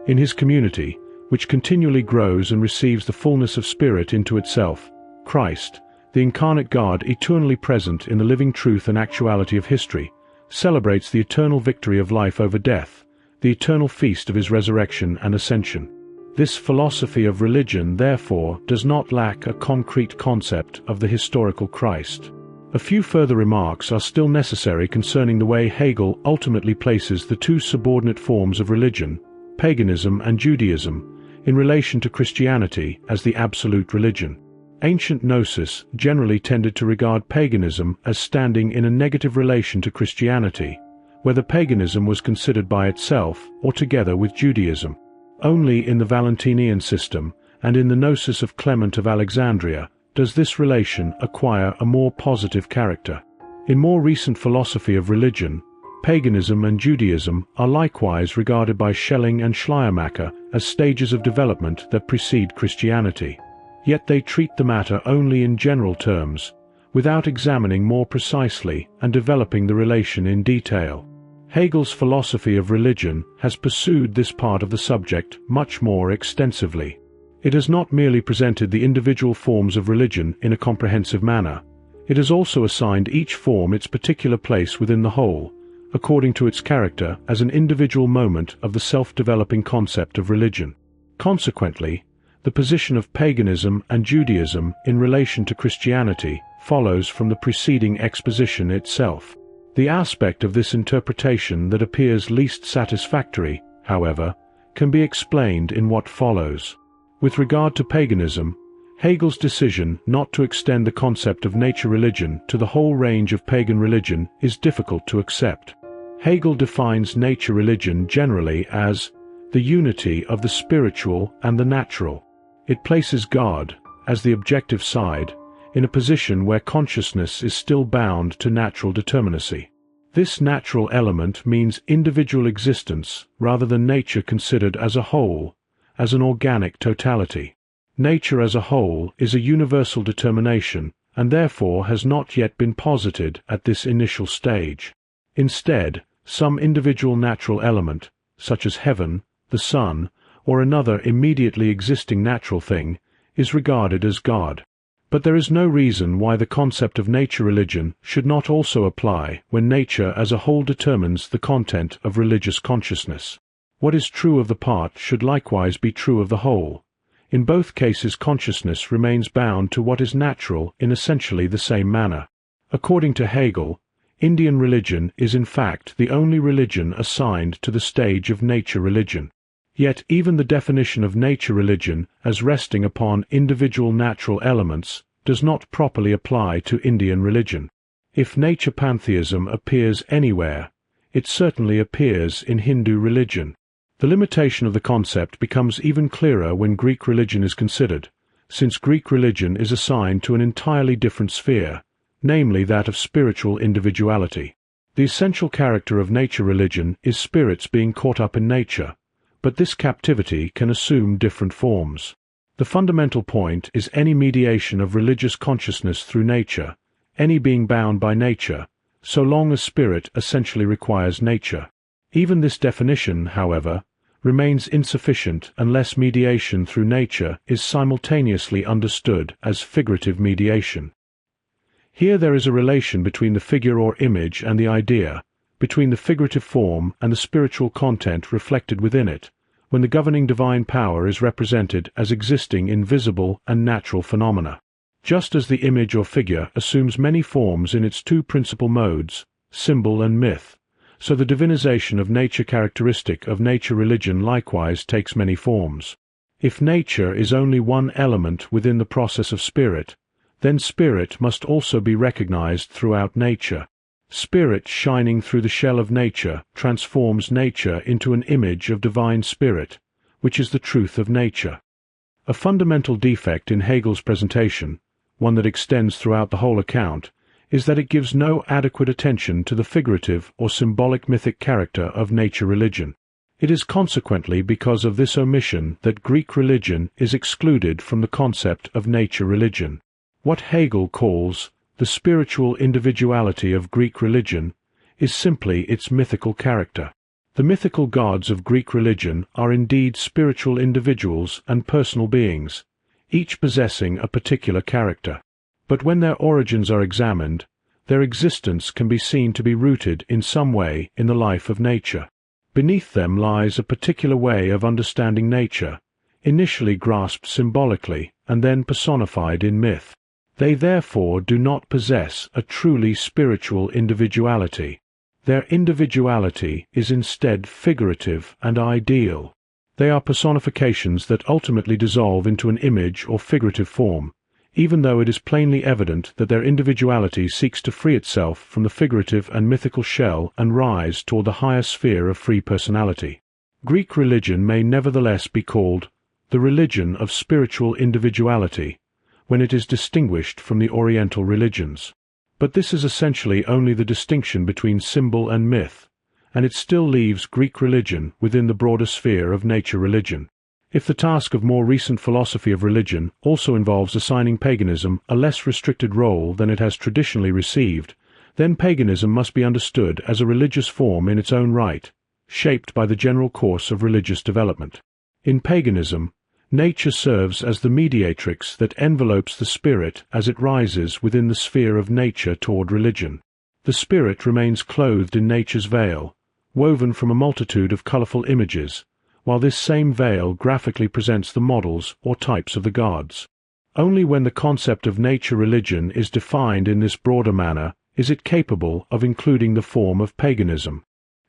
In his community, which continually grows and receives the fullness of Spirit into itself, Christ, the incarnate God eternally present in the living truth and actuality of history, celebrates the eternal victory of life over death, the eternal feast of his resurrection and ascension. This philosophy of religion, therefore, does not lack a concrete concept of the historical Christ. A few further remarks are still necessary concerning the way Hegel ultimately places the two subordinate forms of religion, paganism and Judaism, in relation to Christianity as the absolute religion. Ancient Gnosis generally tended to regard paganism as standing in a negative relation to Christianity, whether paganism was considered by itself or together with Judaism. Only in the Valentinian system and in the Gnosis of Clement of Alexandria does this relation acquire a more positive character. In more recent philosophy of religion, paganism and Judaism are likewise regarded by Schelling and Schleiermacher as stages of development that precede Christianity. Yet they treat the matter only in general terms, without examining more precisely and developing the relation in detail. Hegel's philosophy of religion has pursued this part of the subject much more extensively. It has not merely presented the individual forms of religion in a comprehensive manner, it has also assigned each form its particular place within the whole, according to its character as an individual moment of the self-developing concept of religion. Consequently, the position of paganism and Judaism in relation to Christianity follows from the preceding exposition itself. The aspect of this interpretation that appears least satisfactory, however, can be explained in what follows. With regard to paganism, Hegel's decision not to extend the concept of nature religion to the whole range of pagan religion is difficult to accept. Hegel defines nature religion generally as the unity of the spiritual and the natural. It places God, as the objective side, in a position where consciousness is still bound to natural determinacy. This natural element means individual existence rather than nature considered as a whole, as an organic totality. Nature as a whole is a universal determination, and therefore has not yet been posited at this initial stage. Instead, some individual natural element, such as heaven, the sun, or another immediately existing natural thing, is regarded as God. But there is no reason why the concept of nature religion should not also apply when nature as a whole determines the content of religious consciousness. What is true of the part should likewise be true of the whole. In both cases consciousness remains bound to what is natural in essentially the same manner. According to Hegel, Indian religion is in fact the only religion assigned to the stage of nature religion. Yet even the definition of nature religion as resting upon individual natural elements does not properly apply to Indian religion. If nature pantheism appears anywhere, it certainly appears in Hindu religion. The limitation of the concept becomes even clearer when Greek religion is considered, since Greek religion is assigned to an entirely different sphere, namely that of spiritual individuality. The essential character of nature religion is spirits being caught up in nature, but this captivity can assume different forms. The fundamental point is any mediation of religious consciousness through nature, any being bound by nature, so long as spirit essentially requires nature. Even this definition, however, remains insufficient unless mediation through nature is simultaneously understood as figurative mediation. Here there is a relation between the figure or image and the idea, between the figurative form and the spiritual content reflected within it, when the governing divine power is represented as existing in visible and natural phenomena. Just as the image or figure assumes many forms in its two principal modes, symbol and myth, so the divinization of nature characteristic of nature religion likewise takes many forms. If nature is only one element within the process of spirit, then spirit must also be recognized throughout nature. Spirit shining through the shell of nature transforms nature into an image of divine spirit, which is the truth of nature. A fundamental defect in Hegel's presentation, one that extends throughout the whole account, is that it gives no adequate attention to the figurative or symbolic mythic character of nature religion. It is consequently because of this omission that Greek religion is excluded from the concept of nature religion. What Hegel calls the spiritual individuality of Greek religion is simply its mythical character. The mythical gods of Greek religion are indeed spiritual individuals and personal beings, each possessing a particular character. But when their origins are examined, their existence can be seen to be rooted in some way in the life of nature. Beneath them lies a particular way of understanding nature, initially grasped symbolically and then personified in myth. They therefore do not possess a truly spiritual individuality. Their individuality is instead figurative and ideal. They are personifications that ultimately dissolve into an image or figurative form, even though it is plainly evident that their individuality seeks to free itself from the figurative and mythical shell and rise toward the higher sphere of free personality. Greek religion may nevertheless be called the religion of spiritual individuality, when it is distinguished from the Oriental religions. But this is essentially only the distinction between symbol and myth, and it still leaves Greek religion within the broader sphere of nature religion. If the task of more recent philosophy of religion also involves assigning paganism a less restricted role than it has traditionally received, then paganism must be understood as a religious form in its own right, shaped by the general course of religious development. In paganism, nature serves as the mediatrix that envelopes the spirit as it rises within the sphere of nature toward religion. The spirit remains clothed in nature's veil, woven from a multitude of colorful images, while this same veil graphically presents the models or types of the gods. Only when the concept of nature religion is defined in this broader manner is it capable of including the form of paganism.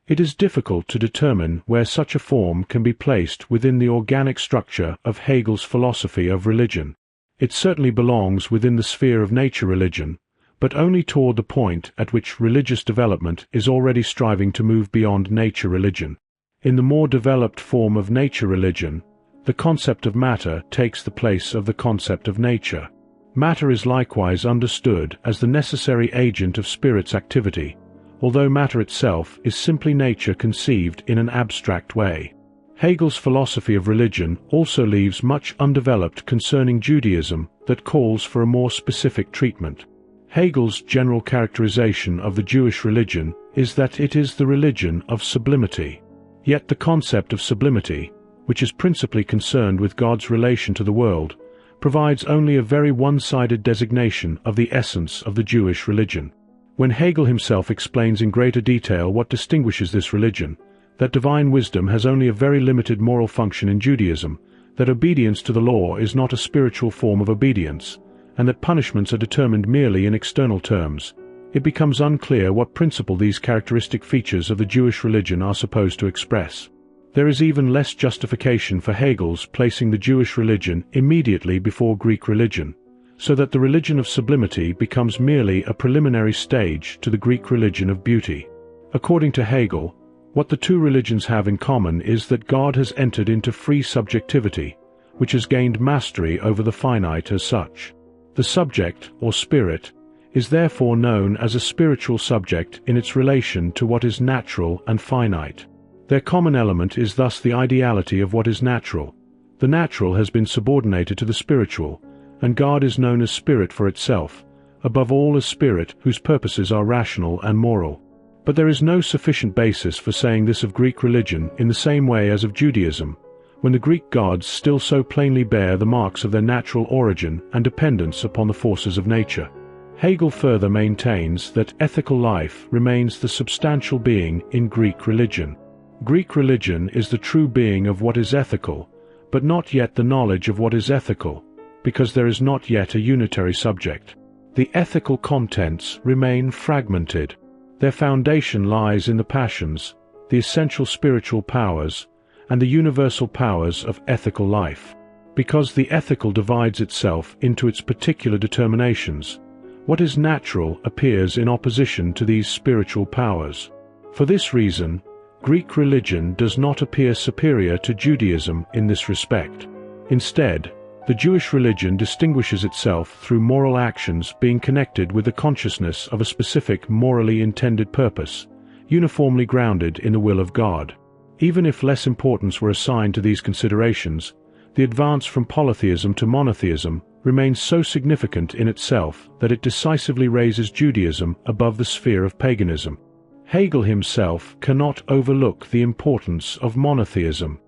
It is difficult to determine where such a form can be placed within the organic structure of Hegel's philosophy of religion. It certainly belongs within the sphere of nature religion, but only toward the point at which religious development is already striving to move beyond nature religion. In the more developed form of nature religion, the concept of matter takes the place of the concept of nature. Matter is likewise understood as the necessary agent of spirit's activity, although matter itself is simply nature conceived in an abstract way. Hegel's philosophy of religion also leaves much undeveloped concerning Judaism that calls for a more specific treatment. Hegel's general characterization of the Jewish religion is that it is the religion of sublimity. Yet the concept of sublimity, which is principally concerned with God's relation to the world, provides only a very one-sided designation of the essence of the Jewish religion. When Hegel himself explains in greater detail what distinguishes this religion, that divine wisdom has only a very limited moral function in Judaism, that obedience to the law is not a spiritual form of obedience, and that punishments are determined merely in external terms, it becomes unclear what principle these characteristic features of the Jewish religion are supposed to express. There is even less justification for Hegel's placing the Jewish religion immediately before Greek religion, so that the religion of sublimity becomes merely a preliminary stage to the Greek religion of beauty. According to Hegel, what the two religions have in common is that God has entered into free subjectivity, which has gained mastery over the finite as such. The subject, or spirit, is therefore known as a spiritual subject in its relation to what is natural and finite. Their common element is thus the ideality of what is natural. The natural has been subordinated to the spiritual, and God is known as spirit for itself, above all as spirit whose purposes are rational and moral. But there is no sufficient basis for saying this of Greek religion in the same way as of Judaism, when the Greek gods still so plainly bear the marks of their natural origin and dependence upon the forces of nature. Hegel further maintains that ethical life remains the substantial being in Greek religion. Greek religion is the true being of what is ethical, but not yet the knowledge of what is ethical, because there is not yet a unitary subject. The ethical contents remain fragmented. Their foundation lies in the passions, the essential spiritual powers, and the universal powers of ethical life. Because the ethical divides itself into its particular determinations, what is natural appears in opposition to these spiritual powers. For this reason, Greek religion does not appear superior to Judaism in this respect. Instead, the Jewish religion distinguishes itself through moral actions being connected with the consciousness of a specific morally intended purpose, uniformly grounded in the will of God. Even if less importance were assigned to these considerations, the advance from polytheism to monotheism remains so significant in itself that it decisively raises Judaism above the sphere of paganism. Hegel himself cannot overlook the importance of monotheism.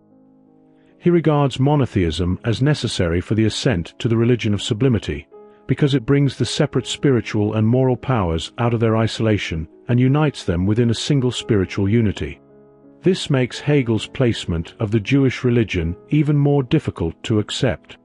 He regards monotheism as necessary for the ascent to the religion of sublimity, because it brings the separate spiritual and moral powers out of their isolation and unites them within a single spiritual unity. This makes Hegel's placement of the Jewish religion even more difficult to accept.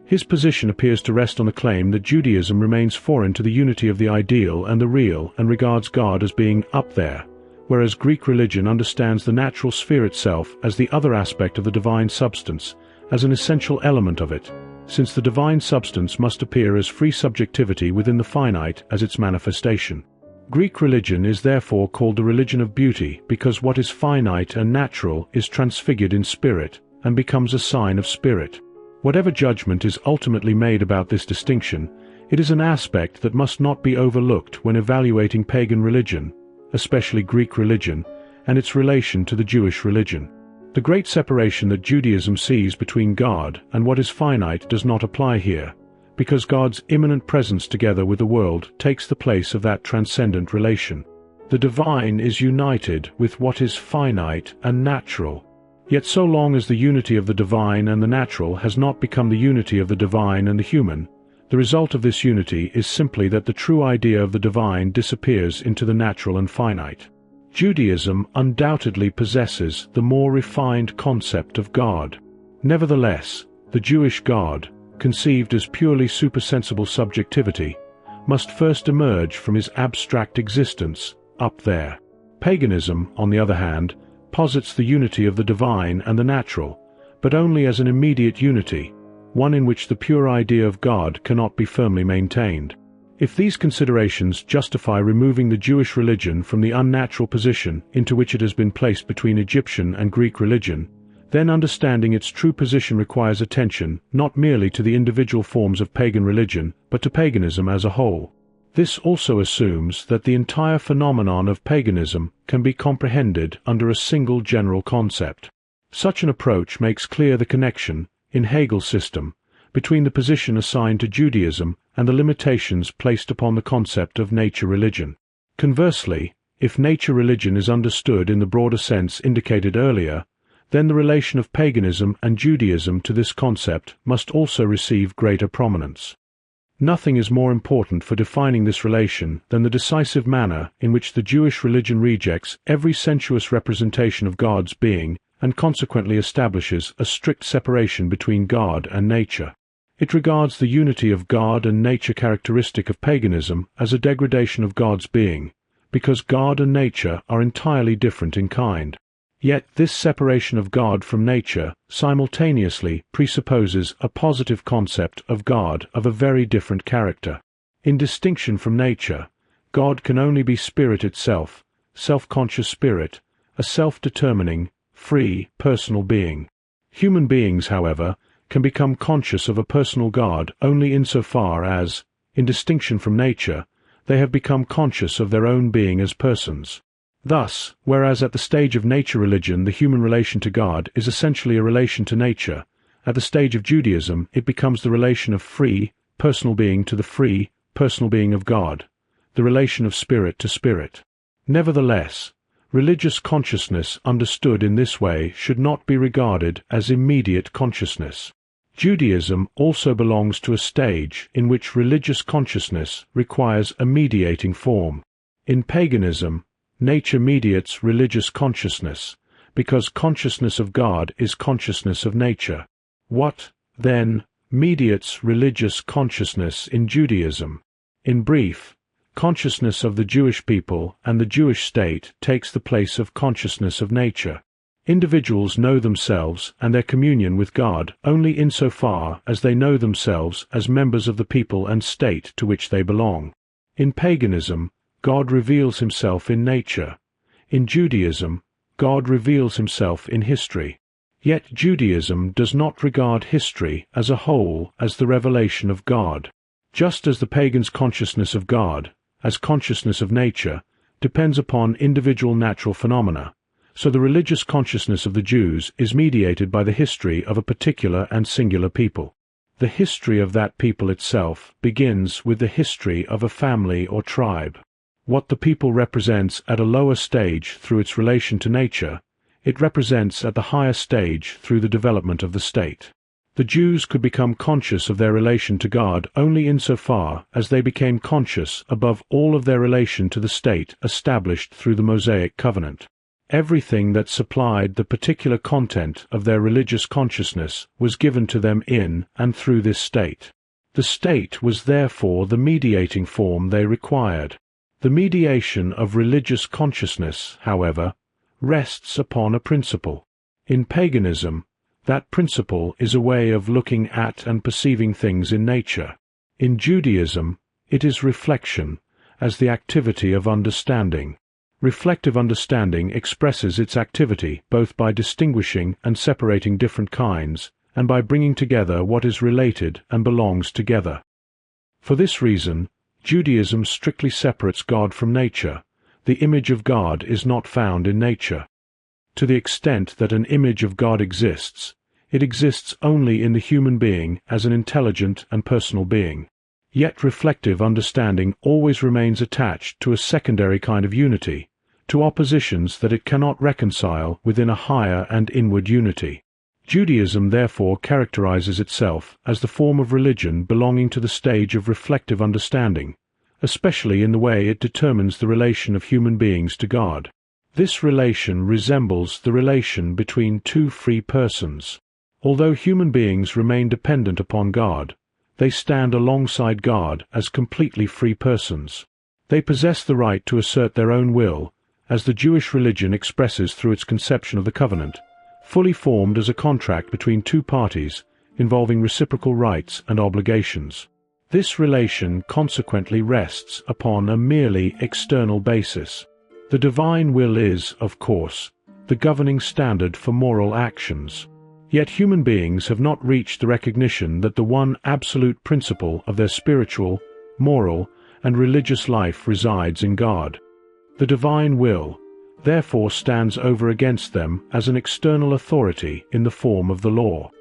His position appears to rest on the claim that Judaism remains foreign to the unity of the ideal and the real and regards God as being up there, whereas Greek religion understands the natural sphere itself as the other aspect of the divine substance, as an essential element of it, since the divine substance must appear as free subjectivity within the finite as its manifestation. Greek religion is therefore called the religion of beauty because what is finite and natural is transfigured in spirit and becomes a sign of spirit. Whatever judgment is ultimately made about this distinction, it is an aspect that must not be overlooked when evaluating pagan religion, especially Greek religion, and its relation to the Jewish religion. The great separation that Judaism sees between God and what is finite does not apply here, because God's immanent presence together with the world takes the place of that transcendent relation. The divine is united with what is finite and natural. Yet so long as the unity of the divine and the natural has not become the unity of the divine and the human, the result of this unity is simply that the true idea of the divine disappears into the natural and finite. Judaism undoubtedly possesses the more refined concept of God. Nevertheless, the Jewish God, conceived as purely supersensible subjectivity, must first emerge from his abstract existence, up there. Paganism, on the other hand, posits the unity of the divine and the natural, but only as an immediate unity, one in which the pure idea of God cannot be firmly maintained. If these considerations justify removing the Jewish religion from the unnatural position into which it has been placed between Egyptian and Greek religion, then understanding its true position requires attention not merely to the individual forms of pagan religion, but to paganism as a whole. This also assumes that the entire phenomenon of paganism can be comprehended under a single general concept. Such an approach makes clear the connection, in Hegel's system, between the position assigned to Judaism and the limitations placed upon the concept of nature religion. Conversely, if nature religion is understood in the broader sense indicated earlier, then the relation of paganism and Judaism to this concept must also receive greater prominence. Nothing is more important for defining this relation than the decisive manner in which the Jewish religion rejects every sensuous representation of God's being and consequently establishes a strict separation between God and nature. It regards the unity of God and nature characteristic of paganism as a degradation of God's being, because God and nature are entirely different in kind. Yet this separation of God from nature simultaneously presupposes a positive concept of God of a very different character. In distinction from nature, God can only be spirit itself, self-conscious spirit, a self-determining, free, personal being. Human beings, however, can become conscious of a personal God only insofar as, in distinction from nature, they have become conscious of their own being as persons. Thus, whereas at the stage of nature religion the human relation to God is essentially a relation to nature, at the stage of Judaism it becomes the relation of free, personal being to the free, personal being of God, the relation of spirit to spirit. Nevertheless, religious consciousness understood in this way should not be regarded as immediate consciousness. Judaism also belongs to a stage in which religious consciousness requires a mediating form. In paganism, nature mediates religious consciousness, because consciousness of God is consciousness of nature. What, then, mediates religious consciousness in Judaism? In brief, consciousness of the Jewish people and the Jewish state takes the place of consciousness of nature. Individuals know themselves and their communion with God only insofar as they know themselves as members of the people and state to which they belong. In paganism, God reveals himself in nature. In Judaism, God reveals himself in history. Yet Judaism does not regard history as a whole as the revelation of God. Just as the pagan's consciousness of God, as consciousness of nature, depends upon individual natural phenomena, so the religious consciousness of the Jews is mediated by the history of a particular and singular people. The history of that people itself begins with the history of a family or tribe. What the people represents at a lower stage through its relation to nature, it represents at the higher stage through the development of the state. The Jews could become conscious of their relation to God only insofar as they became conscious above all of their relation to the state established through the Mosaic covenant. Everything that supplied the particular content of their religious consciousness was given to them in and through this state. The state was therefore the mediating form they required. The mediation of religious consciousness, however, rests upon a principle. In paganism, that principle is a way of looking at and perceiving things in nature. In Judaism, it is reflection, as the activity of understanding. Reflective understanding expresses its activity both by distinguishing and separating different kinds, and by bringing together what is related and belongs together. For this reason, Judaism strictly separates God from nature. The image of God is not found in nature. To the extent that an image of God exists, it exists only in the human being as an intelligent and personal being. Yet reflective understanding always remains attached to a secondary kind of unity, to oppositions that it cannot reconcile within a higher and inward unity. Judaism therefore characterizes itself as the form of religion belonging to the stage of reflective understanding, especially in the way it determines the relation of human beings to God. This relation resembles the relation between two free persons. Although human beings remain dependent upon God, they stand alongside God as completely free persons. They possess the right to assert their own will, as the Jewish religion expresses through its conception of the covenant, fully formed as a contract between two parties, involving reciprocal rights and obligations. This relation consequently rests upon a merely external basis. The divine will is, of course, the governing standard for moral actions. Yet human beings have not reached the recognition that the one absolute principle of their spiritual, moral, and religious life resides in God. The divine will, therefore, stands over against them as an external authority in the form of the law.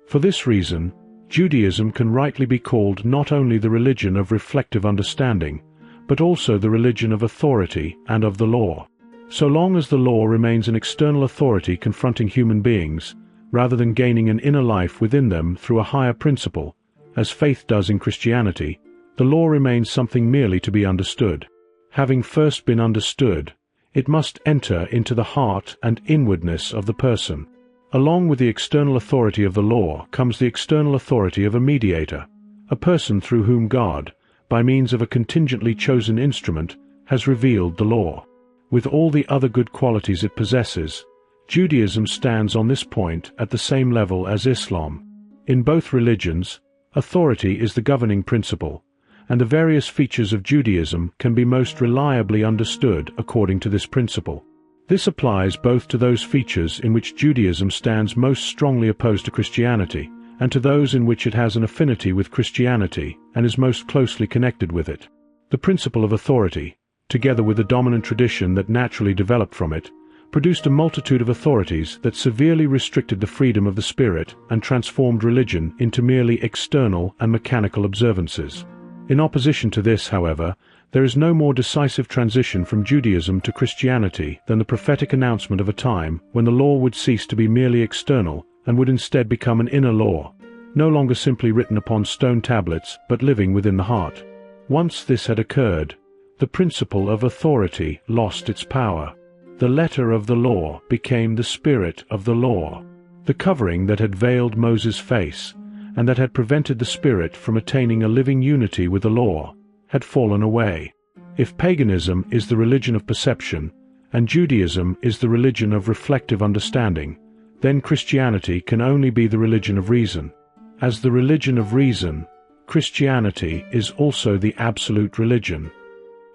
For this reason, Judaism can rightly be called not only the religion of reflective understanding, but also the religion of authority and of the law. So long as the law remains an external authority confronting human beings, rather than gaining an inner life within them through a higher principle, as faith does in Christianity, the law remains something merely to be understood. Having first been understood, it must enter into the heart and inwardness of the person. Along with the external authority of the law comes the external authority of a mediator, a person through whom God, by means of a contingently chosen instrument, has revealed the law. With all the other good qualities it possesses, Judaism stands on this point at the same level as Islam. In both religions, authority is the governing principle, and the various features of Judaism can be most reliably understood according to this principle. This applies both to those features in which Judaism stands most strongly opposed to Christianity, and to those in which it has an affinity with Christianity and is most closely connected with it. The principle of authority, together with the dominant tradition that naturally developed from it, produced a multitude of authorities that severely restricted the freedom of the spirit and transformed religion into merely external and mechanical observances. In opposition to this, however, there is no more decisive transition from Judaism to Christianity than the prophetic announcement of a time when the law would cease to be merely external and would instead become an inner law, no longer simply written upon stone tablets but living within the heart. Once this had occurred, the principle of authority lost its power. The letter of the law became the spirit of the law. The covering that had veiled Moses' face, and that had prevented the spirit from attaining a living unity with the law, had fallen away. If paganism is the religion of perception, and Judaism is the religion of reflective understanding, then Christianity can only be the religion of reason. As the religion of reason, Christianity is also the absolute religion.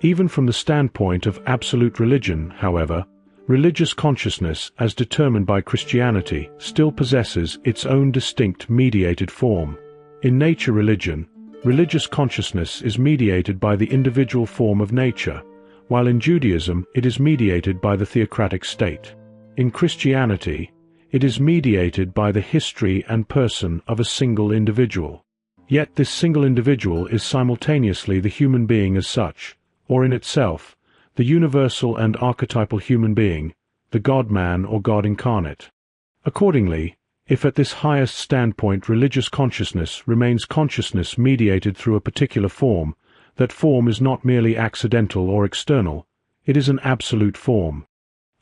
Even from the standpoint of absolute religion, however, religious consciousness, as determined by Christianity, still possesses its own distinct mediated form. In nature religion, religious consciousness is mediated by the individual form of nature, while in Judaism it is mediated by the theocratic state. In Christianity, it is mediated by the history and person of a single individual. Yet this single individual is simultaneously the human being as such, or in itself, the universal and archetypal human being, the God-man or God incarnate. Accordingly, if at this highest standpoint religious consciousness remains consciousness mediated through a particular form, that form is not merely accidental or external, it is an absolute form.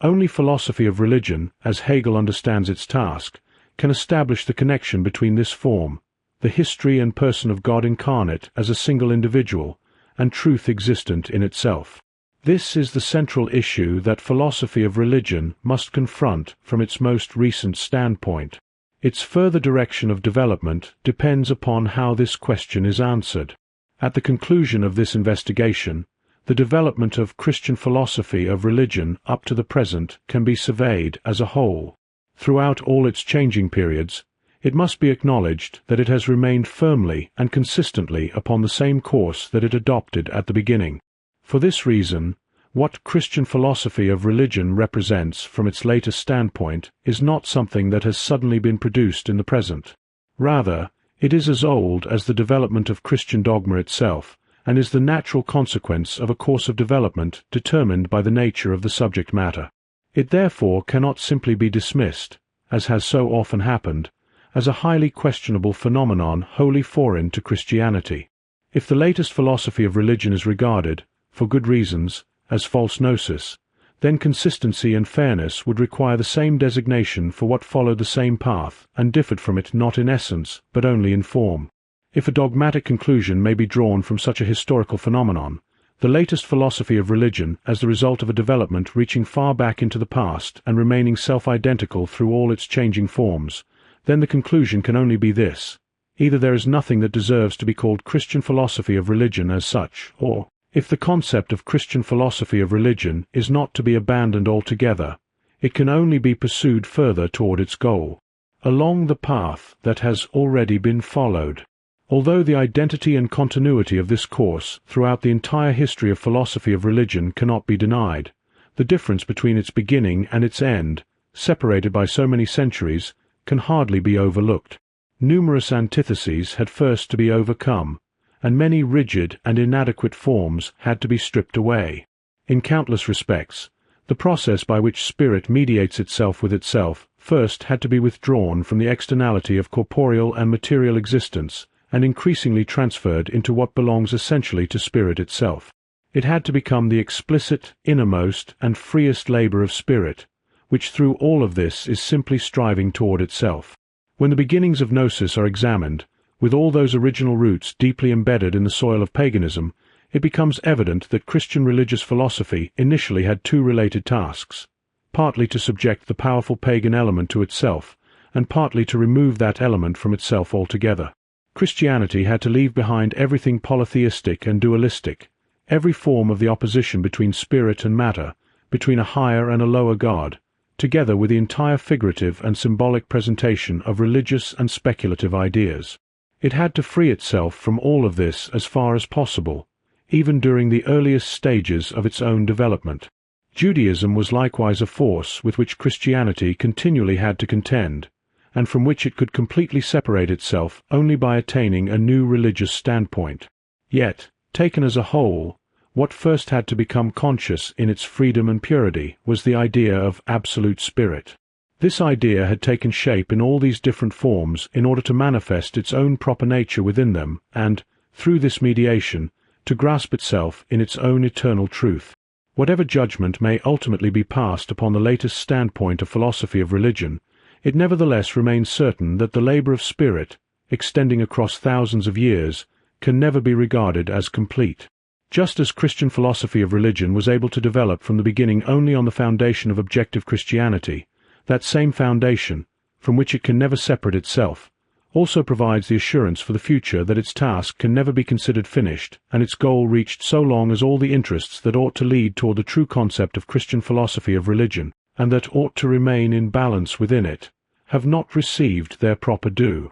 Only philosophy of religion, as Hegel understands its task, can establish the connection between this form, the history and person of God incarnate as a single individual, and truth existent in itself. This is the central issue that philosophy of religion must confront from its most recent standpoint. Its further direction of development depends upon how this question is answered. At the conclusion of this investigation, the development of Christian philosophy of religion up to the present can be surveyed as a whole. Throughout all its changing periods, it must be acknowledged that it has remained firmly and consistently upon the same course that it adopted at the beginning. For this reason, what Christian philosophy of religion represents from its latest standpoint is not something that has suddenly been produced in the present. Rather, it is as old as the development of Christian dogma itself, and is the natural consequence of a course of development determined by the nature of the subject matter. It therefore cannot simply be dismissed, as has so often happened, as a highly questionable phenomenon wholly foreign to Christianity. If the latest philosophy of religion is regarded, for good reasons, as false gnosis, then consistency and fairness would require the same designation for what followed the same path and differed from it not in essence, but only in form. If a dogmatic conclusion may be drawn from such a historical phenomenon, the latest philosophy of religion as the result of a development reaching far back into the past and remaining self-identical through all its changing forms, then the conclusion can only be this: either there is nothing that deserves to be called Christian philosophy of religion as such, or, if the concept of Christian philosophy of religion is not to be abandoned altogether, it can only be pursued further toward its goal, along the path that has already been followed. Although the identity and continuity of this course throughout the entire history of philosophy of religion cannot be denied, the difference between its beginning and its end, separated by so many centuries, can hardly be overlooked. Numerous antitheses had first to be overcome, and many rigid and inadequate forms had to be stripped away. In countless respects, the process by which spirit mediates itself with itself first had to be withdrawn from the externality of corporeal and material existence and increasingly transferred into what belongs essentially to spirit itself. It had to become the explicit, innermost, and freest labor of spirit, which through all of this is simply striving toward itself. When the beginnings of Gnosis are examined, with all those original roots deeply embedded in the soil of paganism, it becomes evident that Christian religious philosophy initially had two related tasks, partly to subject the powerful pagan element to itself, and partly to remove that element from itself altogether. Christianity had to leave behind everything polytheistic and dualistic, every form of the opposition between spirit and matter, between a higher and a lower God, together with the entire figurative and symbolic presentation of religious and speculative ideas. It had to free itself from all of this as far as possible, even during the earliest stages of its own development. Judaism was likewise a force with which Christianity continually had to contend, and from which it could completely separate itself only by attaining a new religious standpoint. Yet, taken as a whole, what first had to become conscious in its freedom and purity was the idea of absolute spirit. This idea had taken shape in all these different forms in order to manifest its own proper nature within them and, through this mediation, to grasp itself in its own eternal truth. Whatever judgment may ultimately be passed upon the latest standpoint of philosophy of religion, it nevertheless remains certain that the labor of spirit, extending across thousands of years, can never be regarded as complete. Just as Christian philosophy of religion was able to develop from the beginning only on the foundation of objective Christianity, that same foundation, from which it can never separate itself, also provides the assurance for the future that its task can never be considered finished and its goal reached so long as all the interests that ought to lead toward the true concept of Christian philosophy of religion, and that ought to remain in balance within it, have not received their proper due.